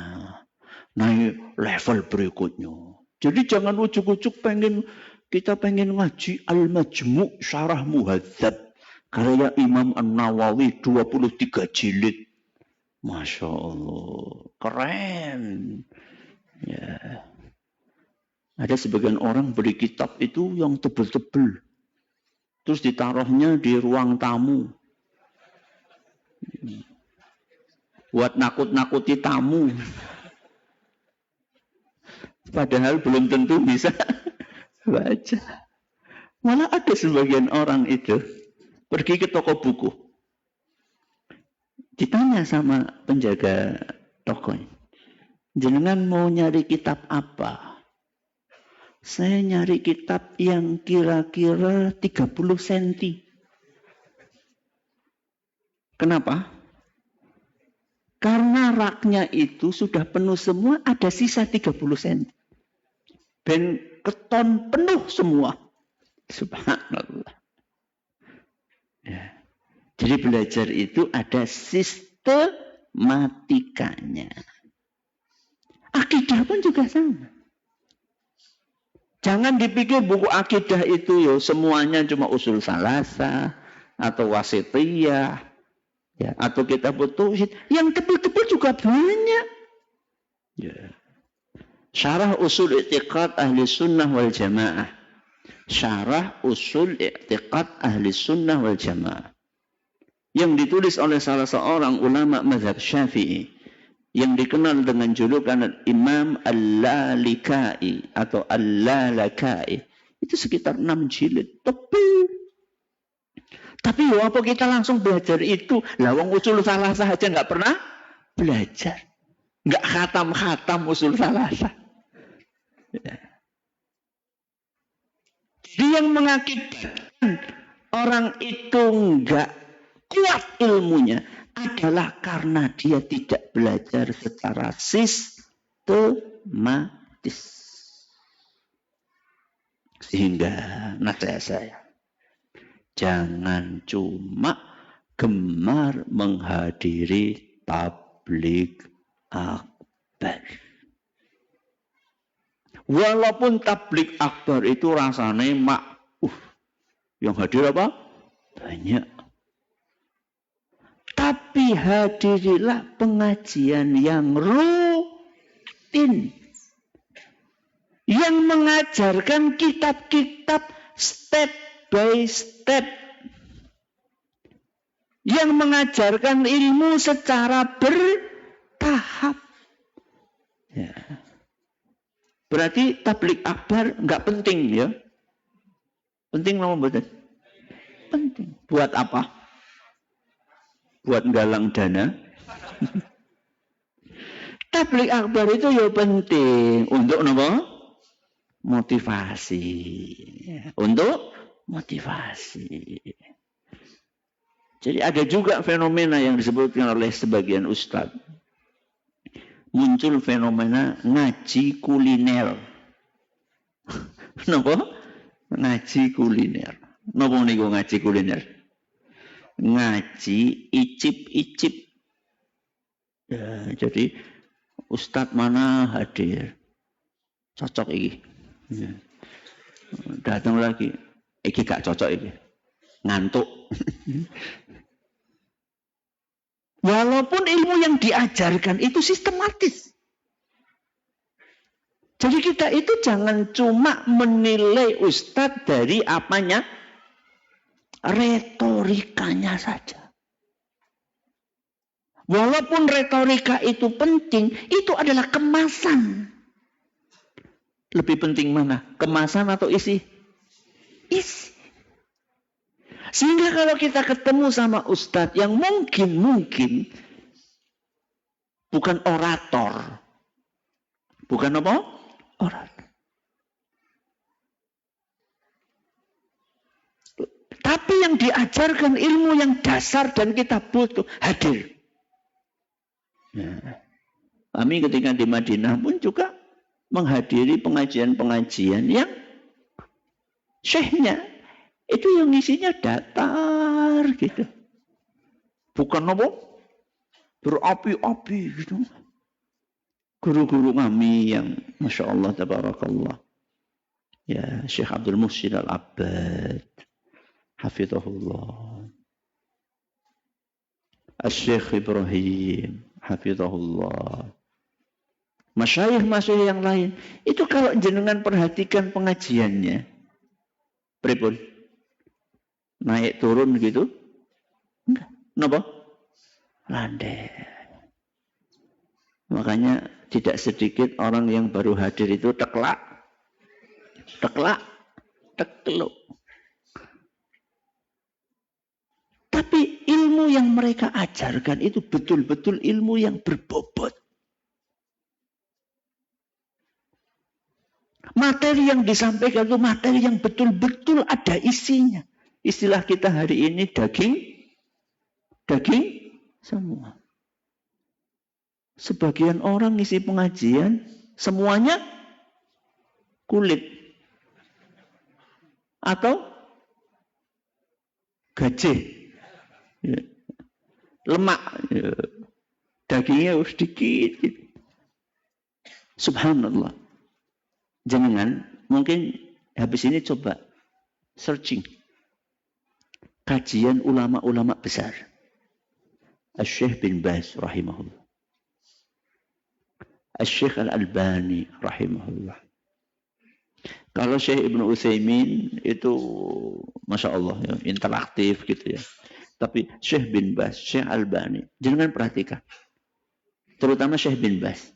Jadi jangan ujuk-ujuk kita pengen ngaji Al-Majmu' Syarah Muhadzab karya Imam An-Nawawi 23 jilid. Masya Allah. Keren. Ya. Ada sebagian orang beli kitab itu yang tebel-tebel. Terus ditaruhnya di ruang tamu. Buat nakut-nakuti tamu. Padahal belum tentu bisa baca. Malah ada sebagian orang itu pergi ke toko buku. Ditanya sama penjaga toko, jenengan mau nyari kitab apa? Saya nyari kitab yang kira-kira 30 cm. Kenapa? Karena raknya itu sudah penuh semua, ada sisa 30 cm. Ben keton penuh semua. Subhanallah. Ya. Jadi belajar itu ada sistematikanya. Akidah pun juga sama. Jangan dipikir buku akidah itu semuanya cuma usul salasa atau wasitiyah, ya, atau kitab tauhid. Yang tebal-tebal juga banyak. Ya. Syarah usul i'tiqad ahli sunnah wal jamaah. Syarah usul i'tiqad ahli sunnah wal jamaah. Yang ditulis oleh salah seorang ulama mazhab Syafi'i. Yang dikenal dengan julukan Imam Al-Lalikai atau Al-Lalakai. Itu sekitar 6 jilid. Tebal. Tapi apa kita langsung belajar itu? Lawang usul salasah aja nggak pernah belajar. Nggak khatam-khatam usul salasah. Ya. Jadi yang mengakibatkan orang itu enggak kuat ilmunya adalah karena dia tidak belajar secara sistematis. Sehingga nasihat saya, jangan cuma gemar menghadiri tabligh akbar. Walaupun tabligh akbar itu rasanya yang hadir apa? Banyak. Tapi hadirilah pengajian yang rutin. Yang mengajarkan kitab-kitab step by step. Yang mengajarkan ilmu secara bertahap. Ya. Berarti tabligh akbar nggak penting ya? Penting nama betul? Penting. Buat apa? Buat galang dana. Tabligh akbar itu ya penting untuk apa? Motivasi. Untuk motivasi. Jadi ada juga fenomena yang disebutkan oleh sebagian ustadz. Muncul fenomena ngaji kuliner. Kenapa? Ngaji kuliner. Kenapa niku ngaji kuliner? Ngaji icip-icip. Ya, jadi ustadz mana hadir? Cocok iki. Ya. Datang lagi. Iki gak cocok iki. Ngantuk. Walaupun ilmu yang diajarkan itu sistematis. Jadi kita itu jangan cuma menilai ustadz dari apanya, retorikanya saja. Walaupun retorika itu penting, itu adalah kemasan. Lebih penting mana? Kemasan atau isi? Isi. Sehingga kalau kita ketemu sama ustadz yang mungkin bukan orator. Bukan apa? Orator. Tapi yang diajarkan ilmu yang dasar dan kita butuh hadir. Nah, kami ketika di Madinah pun juga menghadiri pengajian-pengajian yang syekhnya itu yang isinya datar gitu. Bukan apa? Berapi-api gitu. Guru-guru kami yang Masya Allah, Tabarakallah. Ya, Syekh Abdul Muhsin Al-Abbad. Hafizahullah. Syekh Ibrahim. Hafizahullah. Masyayikh-masyayikh yang lain. Itu kalau jenengan perhatikan pengajiannya. Pripun? Naik turun gitu? Enggak. Kenapa? Landai. Makanya tidak sedikit orang yang baru hadir itu tekluk. Tapi ilmu yang mereka ajarkan itu betul-betul ilmu yang berbobot. Materi yang disampaikan itu materi yang betul-betul ada isinya. Istilah kita hari ini daging semua. Sebagian orang ngisi pengajian semuanya kulit atau gajih, ya. Lemak, ya. Dagingnya sedikit. Subhanallah. Jangan mungkin habis ini coba searching kajian ulama-ulama besar. Syekh bin Baz rahimahullah. Syekh Al-Albani rahimahullah. Kalau Syekh Ibnu Utsaimin itu Masya Allah ya, interaktif gitu ya. Tapi Syekh bin Baz, Syekh Albani, jangan perhatikan. Terutama Syekh bin Baz.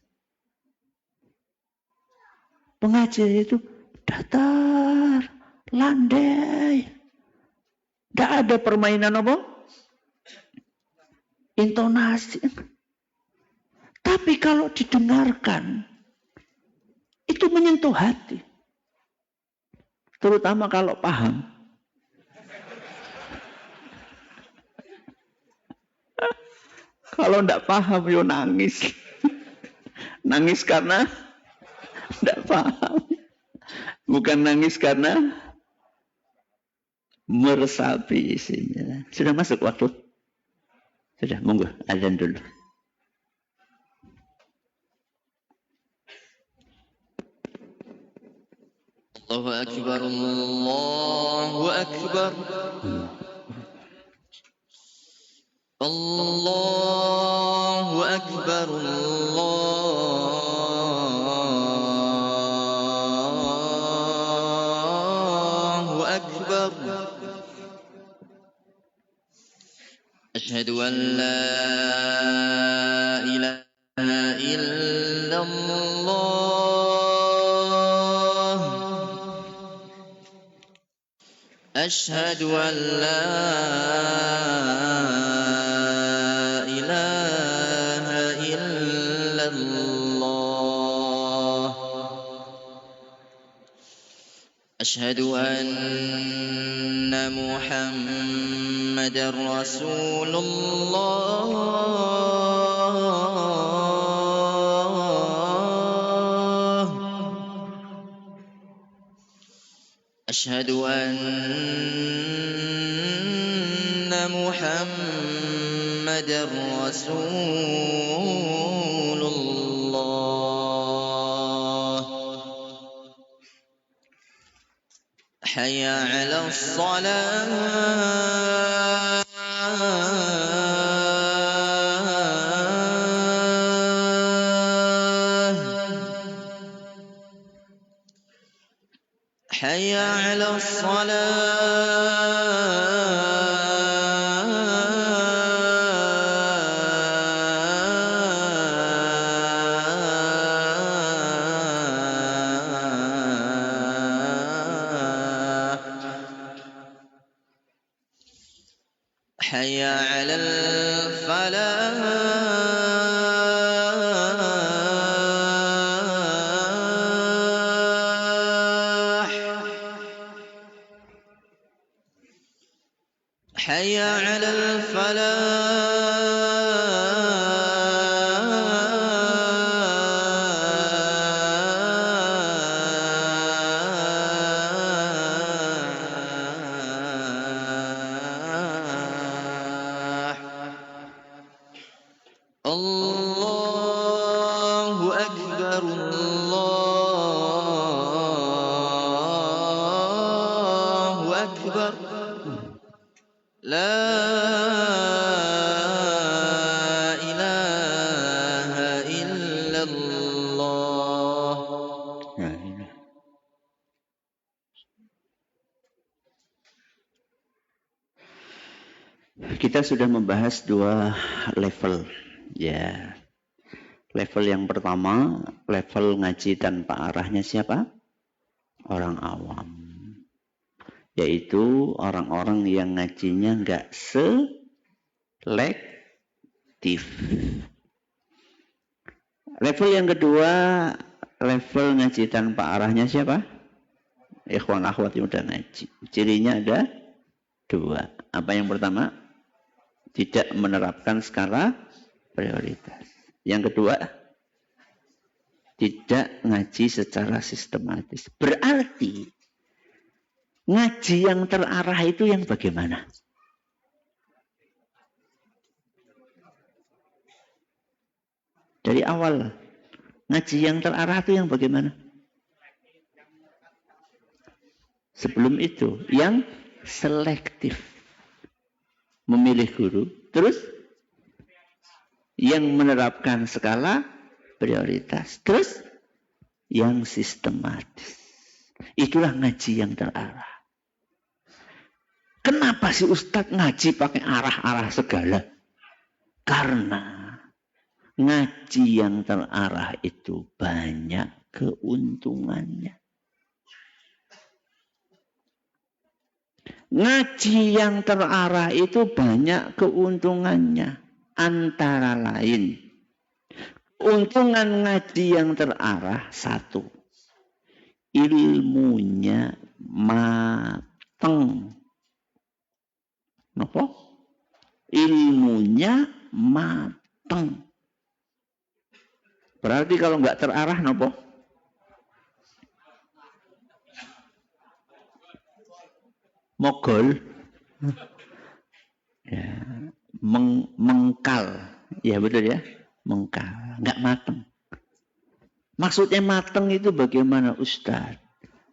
Pengajian itu datar, landai. Tidak ada permainan apa? Intonasi. Tapi kalau didengarkan, itu menyentuh hati. Terutama kalau paham. Kalau ndak paham, yo nangis. Nangis karena ndak paham. Bukan nangis karena meresapi isinya. Sudah masuk waktu? Sudah, monggo, azan dulu. Allahu Akbar, Allahu Akbar. Allahu Akbar, Allahu Akbar. Asyhadu an la ilaha illallah. أشهد أن لا إله إلا الله. أشهد أن محمدا رسول الله. أشهد أن محمدا رسول الله. حي على الصلاة. حي على الصلاة. حي على الفلاح. حي على الفلاح. الله أكبر، الله أكبر. لا إله إلا الله. Kita sudah membahas dua level, ya. Level yang pertama, level ngaji tanpa arahnya siapa? Orang awam. Yaitu orang-orang yang ngajinya nggak selektif. Level yang kedua, level ngaji tanpa arahnya siapa? Ikhwan akhwat yang udah ngaji. Cirinya ada dua. Apa yang pertama? Tidak menerapkan skala prioritas. Yang kedua, tidak ngaji secara sistematis. Berarti ngaji yang terarah itu yang bagaimana? Dari awal, ngaji yang terarah itu yang bagaimana? Sebelum itu, yang selektif. Memilih guru, terus yang menerapkan skala prioritas, terus yang sistematis. Itulah ngaji yang terarah. Kenapa sih Ustadz ngaji pakai arah-arah segala? Karena ngaji yang terarah itu banyak keuntungannya. Ngaji yang terarah itu banyak keuntungannya. Antara lain, keuntungan ngaji yang terarah, satu, ilmunya mateng. Napa? Ilmunya mateng. Berarti kalau nggak terarah napa? Mogol. Ya, mengkal. Ya betul ya, mengkal, nggak mateng. Maksudnya mateng itu bagaimana Ustaz?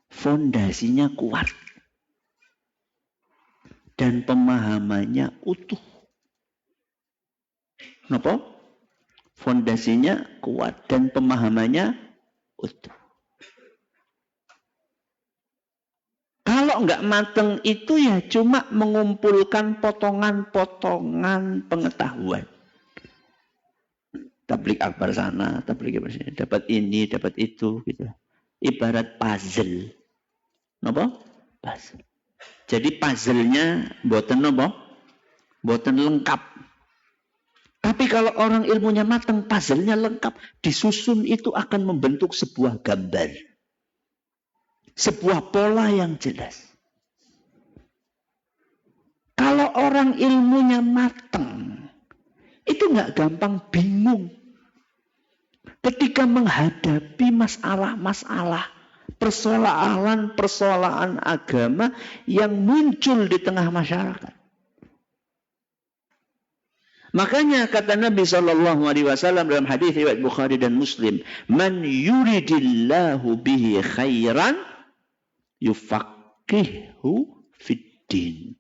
Fondasinya kuat dan pemahamannya utuh. Kenapa? Fondasinya kuat dan pemahamannya utuh. Kalau nggak mateng itu ya cuma mengumpulkan potongan-potongan pengetahuan. Tablik akbar sana, tablik akbar sini, dapat ini, dapat itu, gitu. Ibarat puzzle. Napa? Puzzle. Jadi puzzle-nya boten napa? Boten lengkap. Tapi kalau orang ilmunya matang, puzzle-nya lengkap, disusun itu akan membentuk sebuah gambar. Sebuah pola yang jelas. Kalau orang ilmunya matang, itu nggak gampang bingung. Ketika menghadapi masalah-masalah, persoalan-persoalan agama yang muncul di tengah masyarakat. Makanya kata Nabi SAW dalam hadis riwayat Bukhari dan Muslim, "Man yuridillahu bihi khairan yufaqihu fiddin."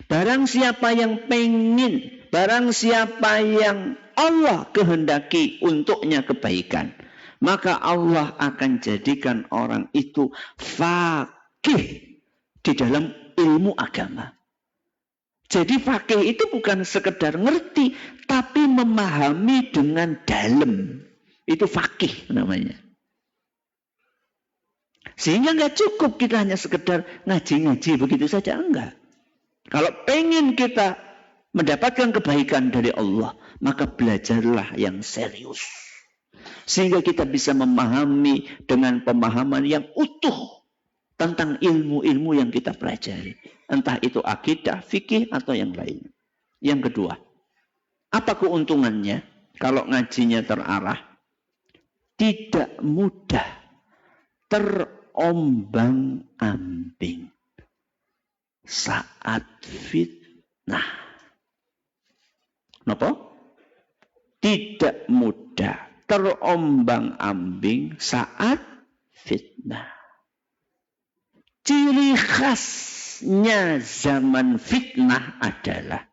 Barang siapa yang pengen, barang siapa yang Allah kehendaki untuknya kebaikan, maka Allah akan jadikan orang itu faqih di dalam ilmu agama. Jadi faqih itu bukan sekedar ngerti, tapi memahami dengan dalam. Itu faqih namanya. Sehingga nggak cukup kita hanya sekedar ngaji-ngaji begitu saja, enggak. Kalau pengen kita mendapatkan kebaikan dari Allah, maka belajarlah yang serius. Sehingga kita bisa memahami dengan pemahaman yang utuh tentang ilmu-ilmu yang kita pelajari. Entah itu akidah, fikih, atau yang lain. Yang kedua, apa keuntungannya kalau ngajinya terarah? Tidak mudah terombang-ambing saat fitnah. Kenapa? Tidak mudah terombang-ambing saat fitnah. Ciri khasnya zaman fitnah adalah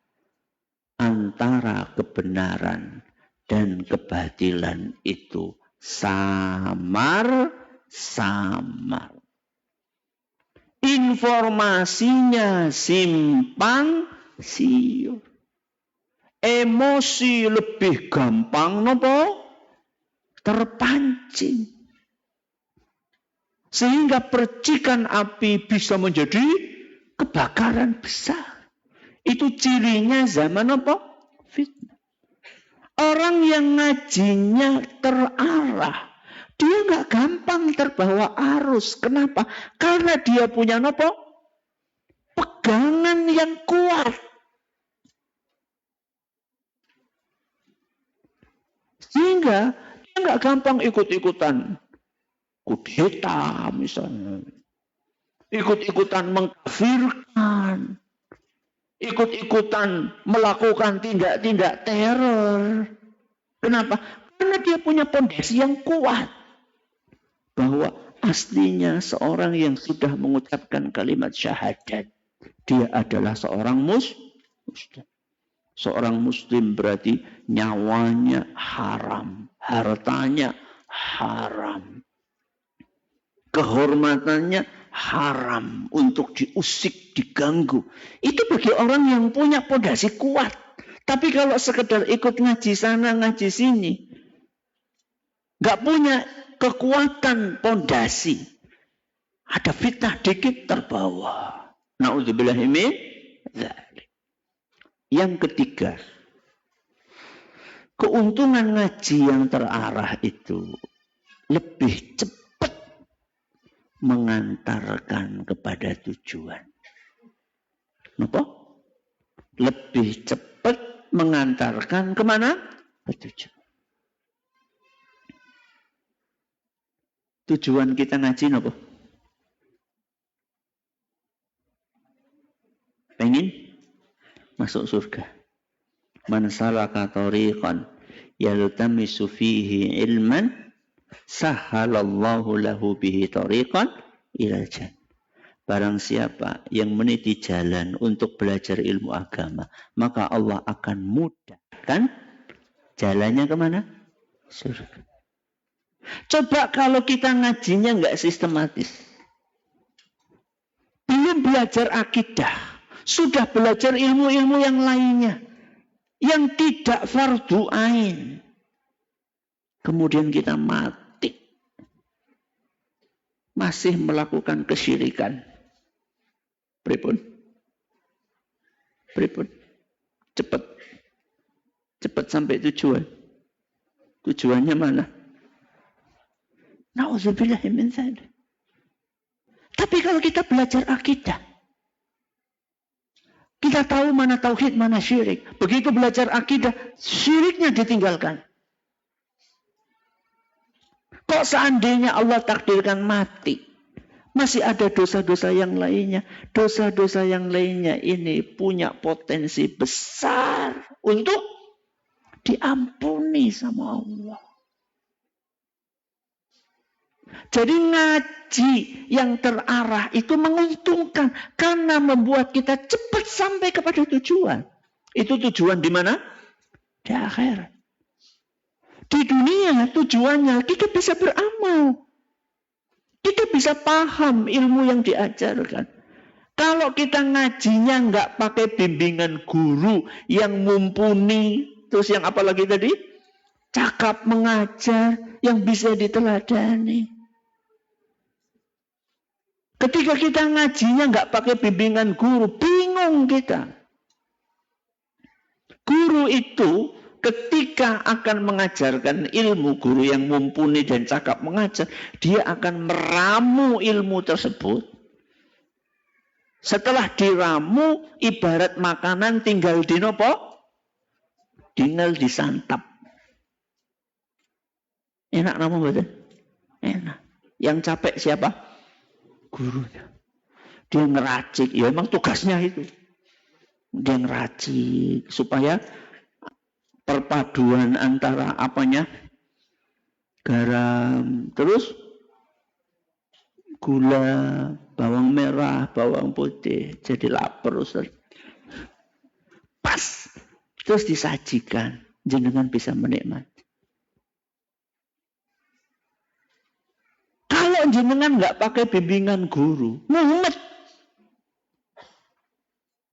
antara kebenaran dan kebatilan itu samar-samar. Informasinya simpang siur. Emosi lebih gampang nopo terpancing. Sehingga percikan api bisa menjadi kebakaran besar. Itu cirinya zaman apa? Fitnah. Orang yang ngajinya terarah, dia nggak gampang terbawa arus. Kenapa? Karena dia punya apa? Pegangan yang kuat. Sehingga dia nggak gampang ikut-ikutan kudeta misalnya. Ikut-ikutan mengkafirkan. Ikut-ikutan melakukan tindak-tindak teror. Kenapa? Karena dia punya pondasi yang kuat. Bahwa aslinya seorang yang sudah mengucapkan kalimat syahadat, dia adalah seorang muslim. Seorang muslim berarti nyawanya haram, hartanya haram, kehormatannya haram untuk diusik, diganggu. Itu bagi orang yang punya pondasi kuat. Tapi kalau sekedar ikut ngaji sana, ngaji sini, nggak punya kekuatan pondasi, ada fitnah dikit terbawa. Na'udzubillah min dzalik. Yang ketiga, keuntungan ngaji yang terarah itu lebih cepat mengantarkan kepada tujuan. Napa? Lebih cepat mengantarkan kemana? Ke tujuan. Tujuan kita ngaji napa? Pengen masuk surga. Man salaka tariqan yaltamisu fihi ilman sahhalallahu lahu bihi tariqan ilal jannah. Barang siapa yang meniti jalan untuk belajar ilmu agama, maka Allah akan mudahkan jalannya kemana? Surga. Coba kalau kita ngajinya nggak sistematis. Belum belajar akidah, sudah belajar ilmu-ilmu yang lainnya yang tidak fardu ain. Kemudian kita mati masih melakukan kesyirikan. Pripun? Cepat sampai tujuan. Tujuannya mana? Nauzubillahi min dzalik. Tapi kalau kita belajar akidah, kita tahu mana tauhid, mana syirik. Begitu belajar akidah, syiriknya ditinggalkan. Kok seandainya Allah takdirkan mati, masih ada dosa-dosa yang lainnya. Dosa-dosa yang lainnya ini punya potensi besar untuk diampuni sama Allah. Jadi ngaji yang terarah itu menguntungkan karena membuat kita cepat sampai kepada tujuan. Itu tujuan di mana? Di akhirat. Di dunia tujuannya kita bisa beramal. Kita bisa paham ilmu yang diajarkan. Kalau kita ngajinya nggak pakai bimbingan guru yang mumpuni, terus yang apa lagi tadi? Cakap mengajar yang bisa diteladani. Ketika kita ngajinya nggak pakai bimbingan guru, bingung kita. Guru itu ketika akan mengajarkan ilmu, guru yang mumpuni dan cakap mengajar, dia akan meramu ilmu tersebut. Setelah diramu, ibarat makanan tinggal dinopo, tinggal disantap. Enak nama betul? Enak. Yang capek siapa? Gurunya. Dia ngeracik. Ya emang tugasnya itu. Dia ngeracik supaya perpaduan antara apanya? Garam, terus gula, bawang merah, bawang putih. Jadi lapar Ustaz. Pas. Terus disajikan. Jenengan bisa menikmati. Kalau jenengan nggak pakai bimbingan guru, mumet.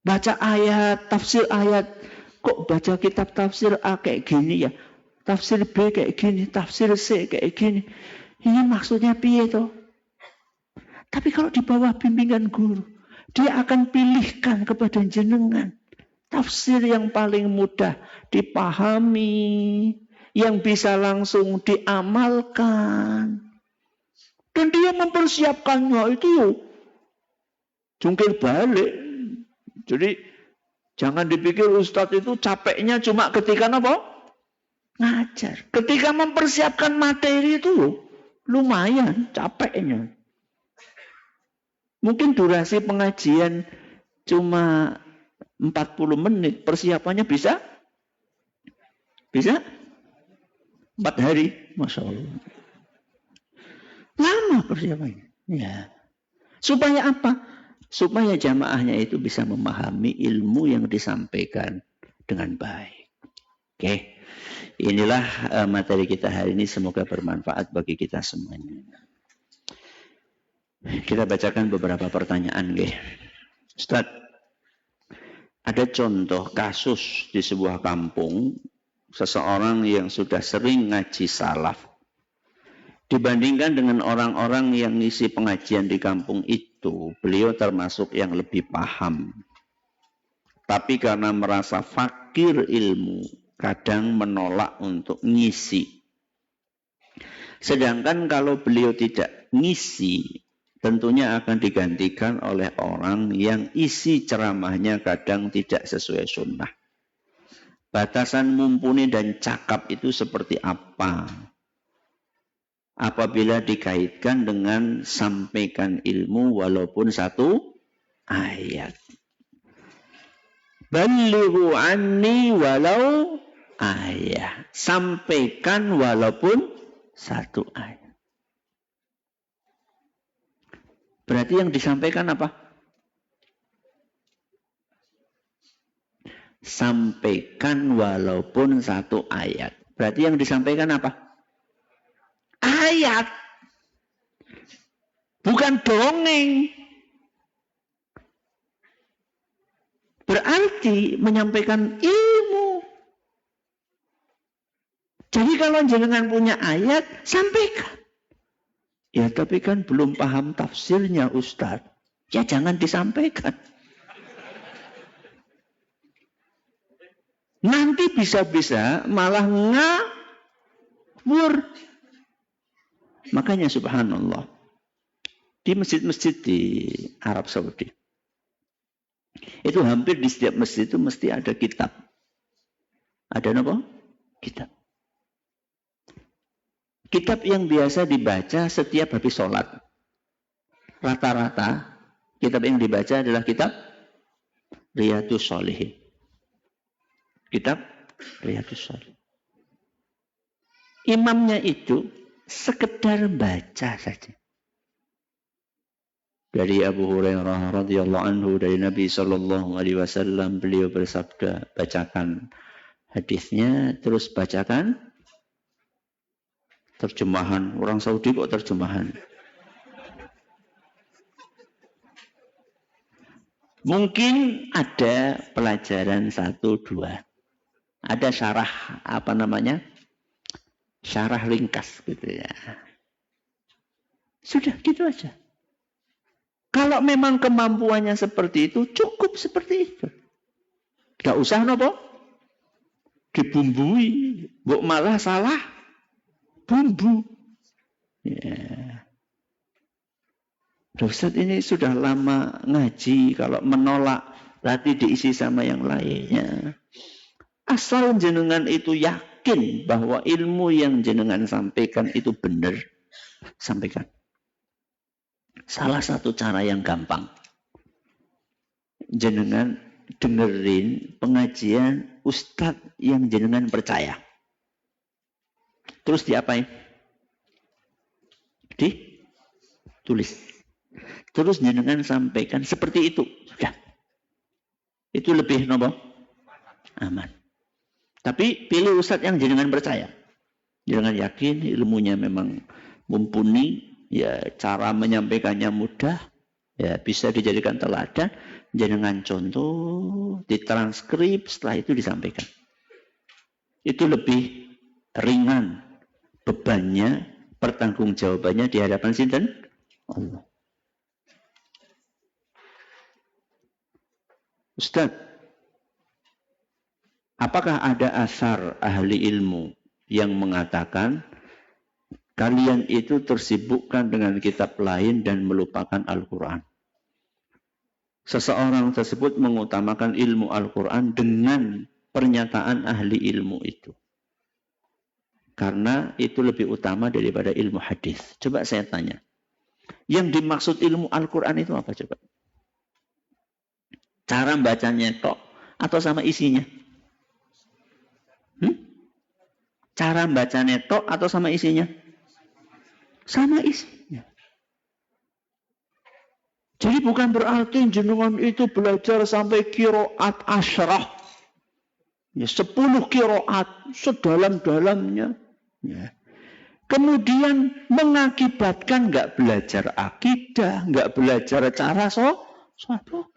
Baca ayat, tafsir ayat. Kok baca kitab tafsir A kayak gini ya? Tafsir B kayak gini, tafsir C kayak gini. Ini maksudnya piye toh? Tapi kalau di bawah bimbingan guru, dia akan pilihkan kepada jenengan tafsir yang paling mudah dipahami, yang bisa langsung diamalkan. Dan dia mempersiapkannya itu jungkir balik. Jadi jangan dipikir Ustadz itu capeknya cuma ketika apa? Ngajar. Ketika mempersiapkan materi itu lumayan capeknya. Mungkin durasi pengajian cuma 40 menit. Persiapannya bisa? 4 hari. Masya Allah. Lama persiapannya. Ya. Supaya apa? Supaya jamaahnya itu bisa memahami ilmu yang disampaikan dengan baik. Oke. Inilah materi kita hari ini. Semoga bermanfaat bagi kita semuanya. Kita bacakan beberapa pertanyaan. Ustaz, ada contoh kasus di sebuah kampung. Seseorang yang sudah sering ngaji salaf. Dibandingkan dengan orang-orang yang ngisi pengajian di kampung itu, beliau termasuk yang lebih paham. Tapi karena merasa fakir ilmu, kadang menolak untuk ngisi. Sedangkan kalau beliau tidak ngisi, tentunya akan digantikan oleh orang yang isi ceramahnya kadang tidak sesuai sunnah. Batasan mumpuni dan cakap itu seperti apa? Apabila dikaitkan dengan sampaikan ilmu walaupun satu ayat. Balighu anni walau ayat. Sampaikan walaupun satu ayat. Berarti yang disampaikan apa? Sampaikan walaupun satu ayat. Berarti yang disampaikan apa? Ayat. Bukan dongeng. Berarti menyampaikan ilmu. Jadi kalau jenengan punya ayat, sampaikan. Ya tapi kan belum paham tafsirnya Ustaz. Ya jangan disampaikan. Nanti bisa-bisa malah ngawur. Makanya subhanallah. Di masjid-masjid di Arab Saudi. Itu hampir di setiap masjid itu mesti ada kitab. Ada apa? Kitab. Kitab yang biasa dibaca setiap habis sholat. Rata-rata kitab yang dibaca adalah kitab Riyadhus Shalihin. Kitab Riyadhus Shalihin. Imamnya itu sekedar baca saja. Dari Abu Hurairah radhiyallahu anhu dari Nabi sallallahu alaihi wasallam beliau bersabda, bacakan hadisnya terus bacakan terjemahan. Orang Saudi kok terjemahan? Mungkin ada pelajaran 1-2. Ada syarah syarah ringkas gitu ya. Sudah gitu aja. Kalau memang kemampuannya seperti itu, cukup seperti itu. Gak usah nopo dibumbui, mbok malah salah bumbu. Ya. Ustaz ini sudah lama ngaji, kalau menolak berarti diisi sama yang lainnya. Asal jenengan itu yakin bahwa ilmu yang jenengan sampaikan itu benar, sampaikan. Salah satu cara yang gampang. Jenengan dengerin pengajian ustadz yang jenengan percaya. Terus diapain? Ditulis. Terus jenengan sampaikan seperti itu. Sudah. Itu lebih nopo? Aman. Tapi pilih ustadz yang jenengan percaya. Jenengan yakin ilmunya memang mumpuni. Ya, cara menyampaikannya mudah, ya bisa dijadikan teladan, jenengan contoh, ditranskrip, setelah itu disampaikan. Itu lebih ringan bebannya, pertanggungjawabannya di hadapan sinten? Allah. Ustaz, apakah ada asar ahli ilmu yang mengatakan kalian itu tersibukkan dengan kitab lain dan melupakan Al-Quran? Seseorang tersebut mengutamakan ilmu Al-Quran dengan pernyataan ahli ilmu itu. Karena itu lebih utama daripada ilmu hadis. Coba saya tanya. Yang dimaksud ilmu Al-Quran itu apa coba? Cara bacanya tok atau sama isinya? Cara bacanya tok atau sama isinya? Sama isinya. Jadi bukan berarti jenengan itu belajar sampai qiraat asyrah. Ya, 10 qiraat sedalam-dalamnya. Ya. Kemudian mengakibatkan nggak belajar akidah, nggak belajar cara sholat.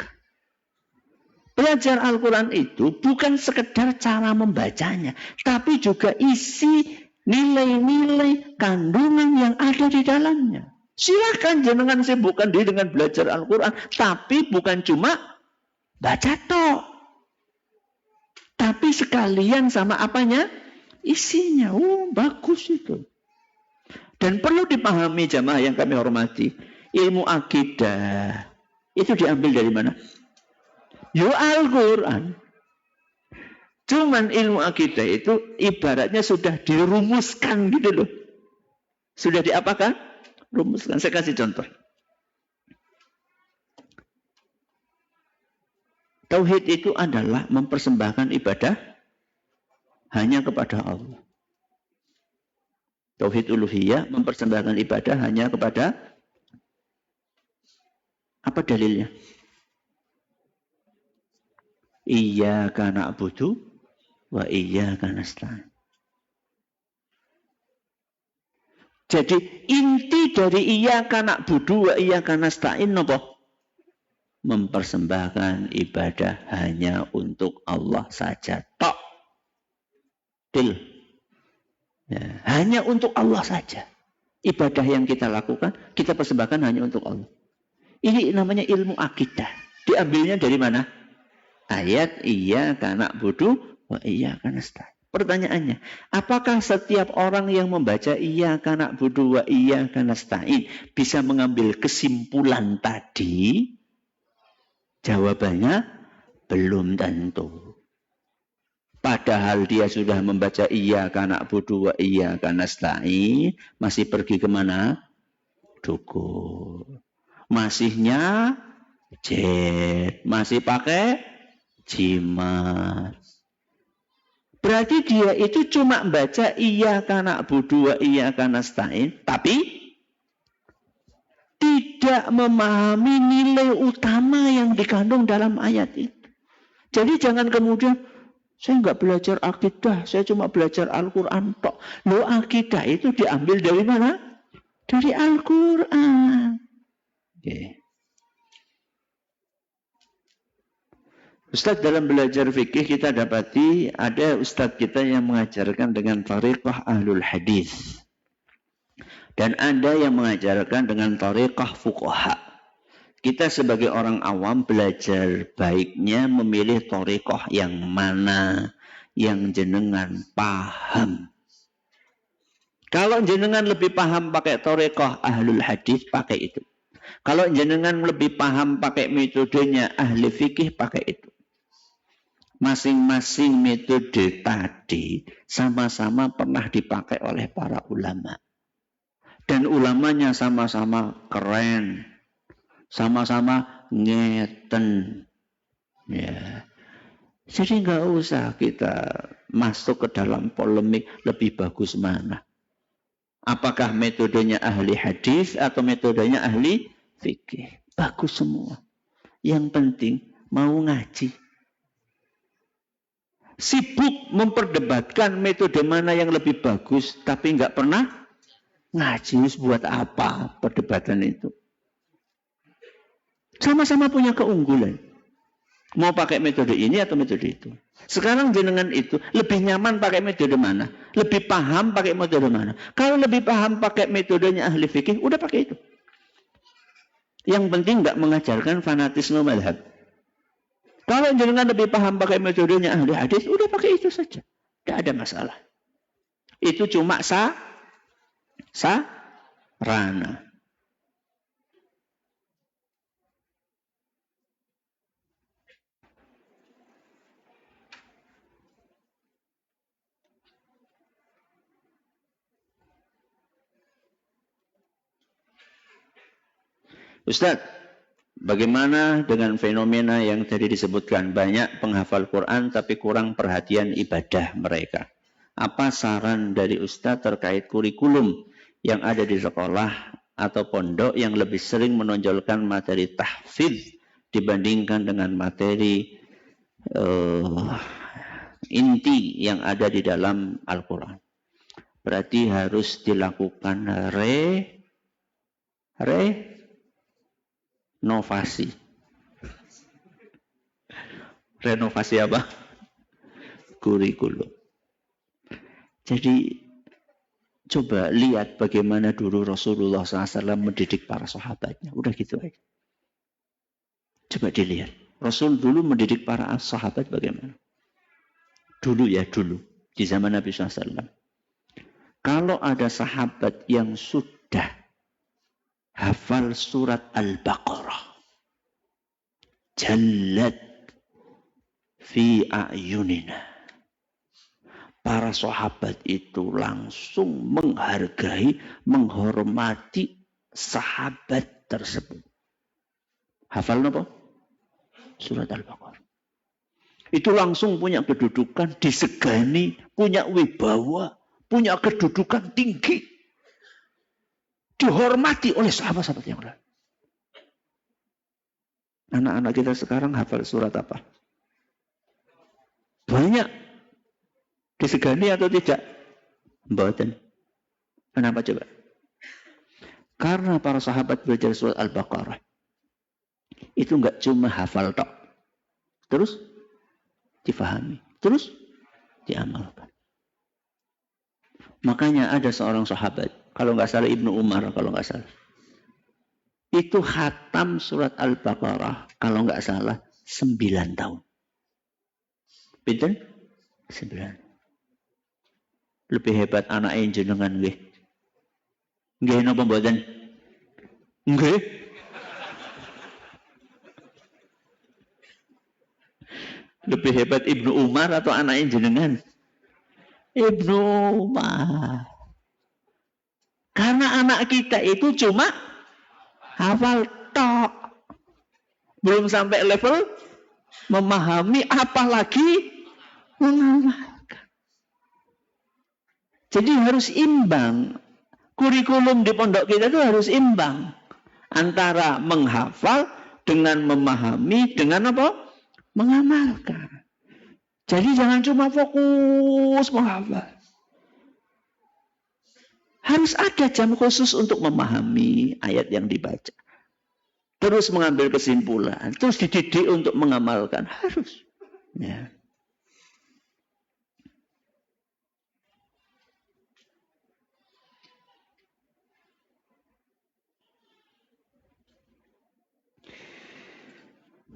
Belajar Al-Quran itu bukan sekedar cara membacanya, tapi juga isi nilai-nilai kandungan yang ada di dalamnya. Silakan jenengan sibukkan diri dengan belajar Al-Quran, tapi bukan cuma baca tok. Tapi sekalian sama apanya? Isinya. Oh, bagus itu. Dan perlu dipahami jamaah yang kami hormati. Ilmu akidah itu diambil dari mana? Yo Al-Quran. Cuman ilmu akidah itu ibaratnya sudah dirumuskan gitu loh. Sudah diapakan? Rumuskan. Saya kasih contoh. Tauhid itu adalah mempersembahkan ibadah hanya kepada Allah. Tauhid uluhiyah mempersembahkan ibadah hanya kepada, apa dalilnya? Iyyaka na'budu wa iyyaka nasta'in. Jadi inti dari iyyaka na'budu wa iyyaka nasta'in apa? Mempersembahkan ibadah hanya untuk Allah saja. Tok. Til. Ya, hanya untuk Allah saja. Ibadah yang kita lakukan, kita persembahkan hanya untuk Allah. Ini namanya ilmu akidah. Diambilnya dari mana? Ayat iyyaka na'budu wa iyyaka nasta'in. Pertanyaannya, apakah setiap orang yang membaca iyyaka na'budu wa iyyaka nasta'in bisa mengambil kesimpulan tadi? Jawabannya belum tentu. Padahal dia sudah membaca iyyaka na'budu wa iyyaka nasta'in, masih pergi kemana? Dukun. Masihnya jet, masih pakai jimat. Berarti dia itu cuma baca iyyaka na'budu wa iyyaka nasta'in, tapi tidak memahami nilai utama yang dikandung dalam ayat itu. Jadi jangan kemudian, saya nggak belajar akidah, saya cuma belajar Al-Quran tok. Loh, akidah itu diambil dari mana? Dari Al-Quran. Okay. Ustadz, dalam belajar fikih kita dapati ada ustadz kita yang mengajarkan dengan tariqah ahlul hadis. Dan ada yang mengajarkan dengan tariqah fuqaha. Kita sebagai orang awam belajar baiknya memilih tariqah yang mana yang jenengan paham. Kalau jenengan lebih paham pakai tariqah ahlul hadis, pakai itu. Kalau jenengan lebih paham pakai metodenya ahli fikih, pakai itu. Masing-masing metode tadi sama-sama pernah dipakai oleh para ulama. Dan ulamanya sama-sama keren. Sama-sama ngeten. Ya. Jadi nggak usah kita masuk ke dalam polemik lebih bagus mana. Apakah metodenya ahli hadis atau metodenya ahli fikih? Bagus semua. Yang penting mau ngaji. Sibuk memperdebatkan metode mana yang lebih bagus, tapi nggak pernah ngaji. Buat apa perdebatan itu? Sama-sama punya keunggulan. Mau pakai metode ini atau metode itu. Sekarang jenengan itu lebih nyaman pakai metode mana? Lebih paham pakai metode mana? Kalau lebih paham pakai metodenya ahli fikih, udah pakai itu. Yang penting nggak mengajarkan fanatisme mazhab. Kalau jenengan lebih paham pakai metodenya ahli hadis, udah pakai itu saja. Tidak ada masalah. Itu cuma sarana. Ustadz, bagaimana dengan fenomena yang tadi disebutkan? Banyak penghafal Quran tapi kurang perhatian ibadah mereka. Apa saran dari Ustadz terkait kurikulum yang ada di sekolah atau pondok yang lebih sering menonjolkan materi tahfidz dibandingkan dengan materi inti yang ada di dalam Al-Quran? Berarti harus dilakukan renovasi. Renovasi apa? Kurikulum. Jadi coba lihat bagaimana dulu Rasulullah SAW mendidik para sahabatnya. Udah gitu aja. Coba dilihat. Rasul dulu mendidik para sahabat bagaimana? Dulu ya, dulu. Di zaman Nabi SAW. Kalau ada sahabat yang sudah hafal surat Al-Baqarah. Jallat fi a'yunina. Para sahabat itu langsung menghargai, menghormati sahabat tersebut. Hafal apa? Surat Al-Baqarah. Itu langsung punya kedudukan, disegani, punya wibawa, punya kedudukan tinggi. Dihormati oleh sahabat-sahabat yang lain. Anak-anak kita sekarang hafal surat apa? Banyak. Disegani atau tidak? Mboten. Kenapa coba? Karena para sahabat belajar surat Al-Baqarah. Itu enggak cuma hafal tok. Terus difahami. Terus diamalkan. Makanya ada seorang sahabat, kalau enggak salah Ibnu Umar, kalau enggak salah. Itu khatam surat Al-Baqarah, kalau enggak salah 9 tahun. Pinten? 9. Lebih hebat anak jenengan nggih. Nggih napa mboten? Nggih. Lebih hebat Ibnu Umar atau anak jenengan? Ibnu Umar. Karena anak kita itu cuma hafal tok. Belum sampai level memahami, apalagi mengamalkan. Jadi harus imbang. Kurikulum di pondok kita itu harus imbang. Antara menghafal dengan memahami, dengan apa? Mengamalkan. Jadi jangan cuma fokus menghafal. Harus ada jam khusus untuk memahami ayat yang dibaca. Terus mengambil kesimpulan. Terus dididik untuk mengamalkan. Harus. Ya.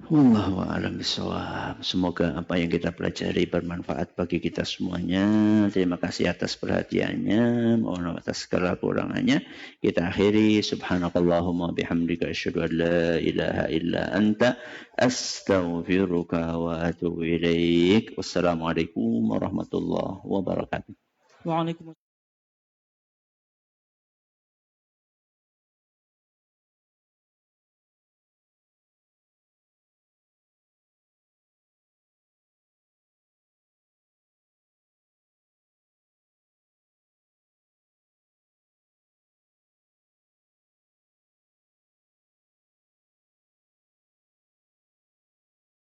Wallahu a'lam bishawab. Semoga apa yang kita pelajari bermanfaat bagi kita semuanya. Terima kasih atas perhatiannya. Mohon maaf atas segala kurangannya. Kita akhiri. Subhanakallahumma bihamdika asyhadu an la ilaha illa anta astaghfiruka wa atubu ilaik. Wassalamualaikum warahmatullahi wabarakatuh. Waalaikumsalam.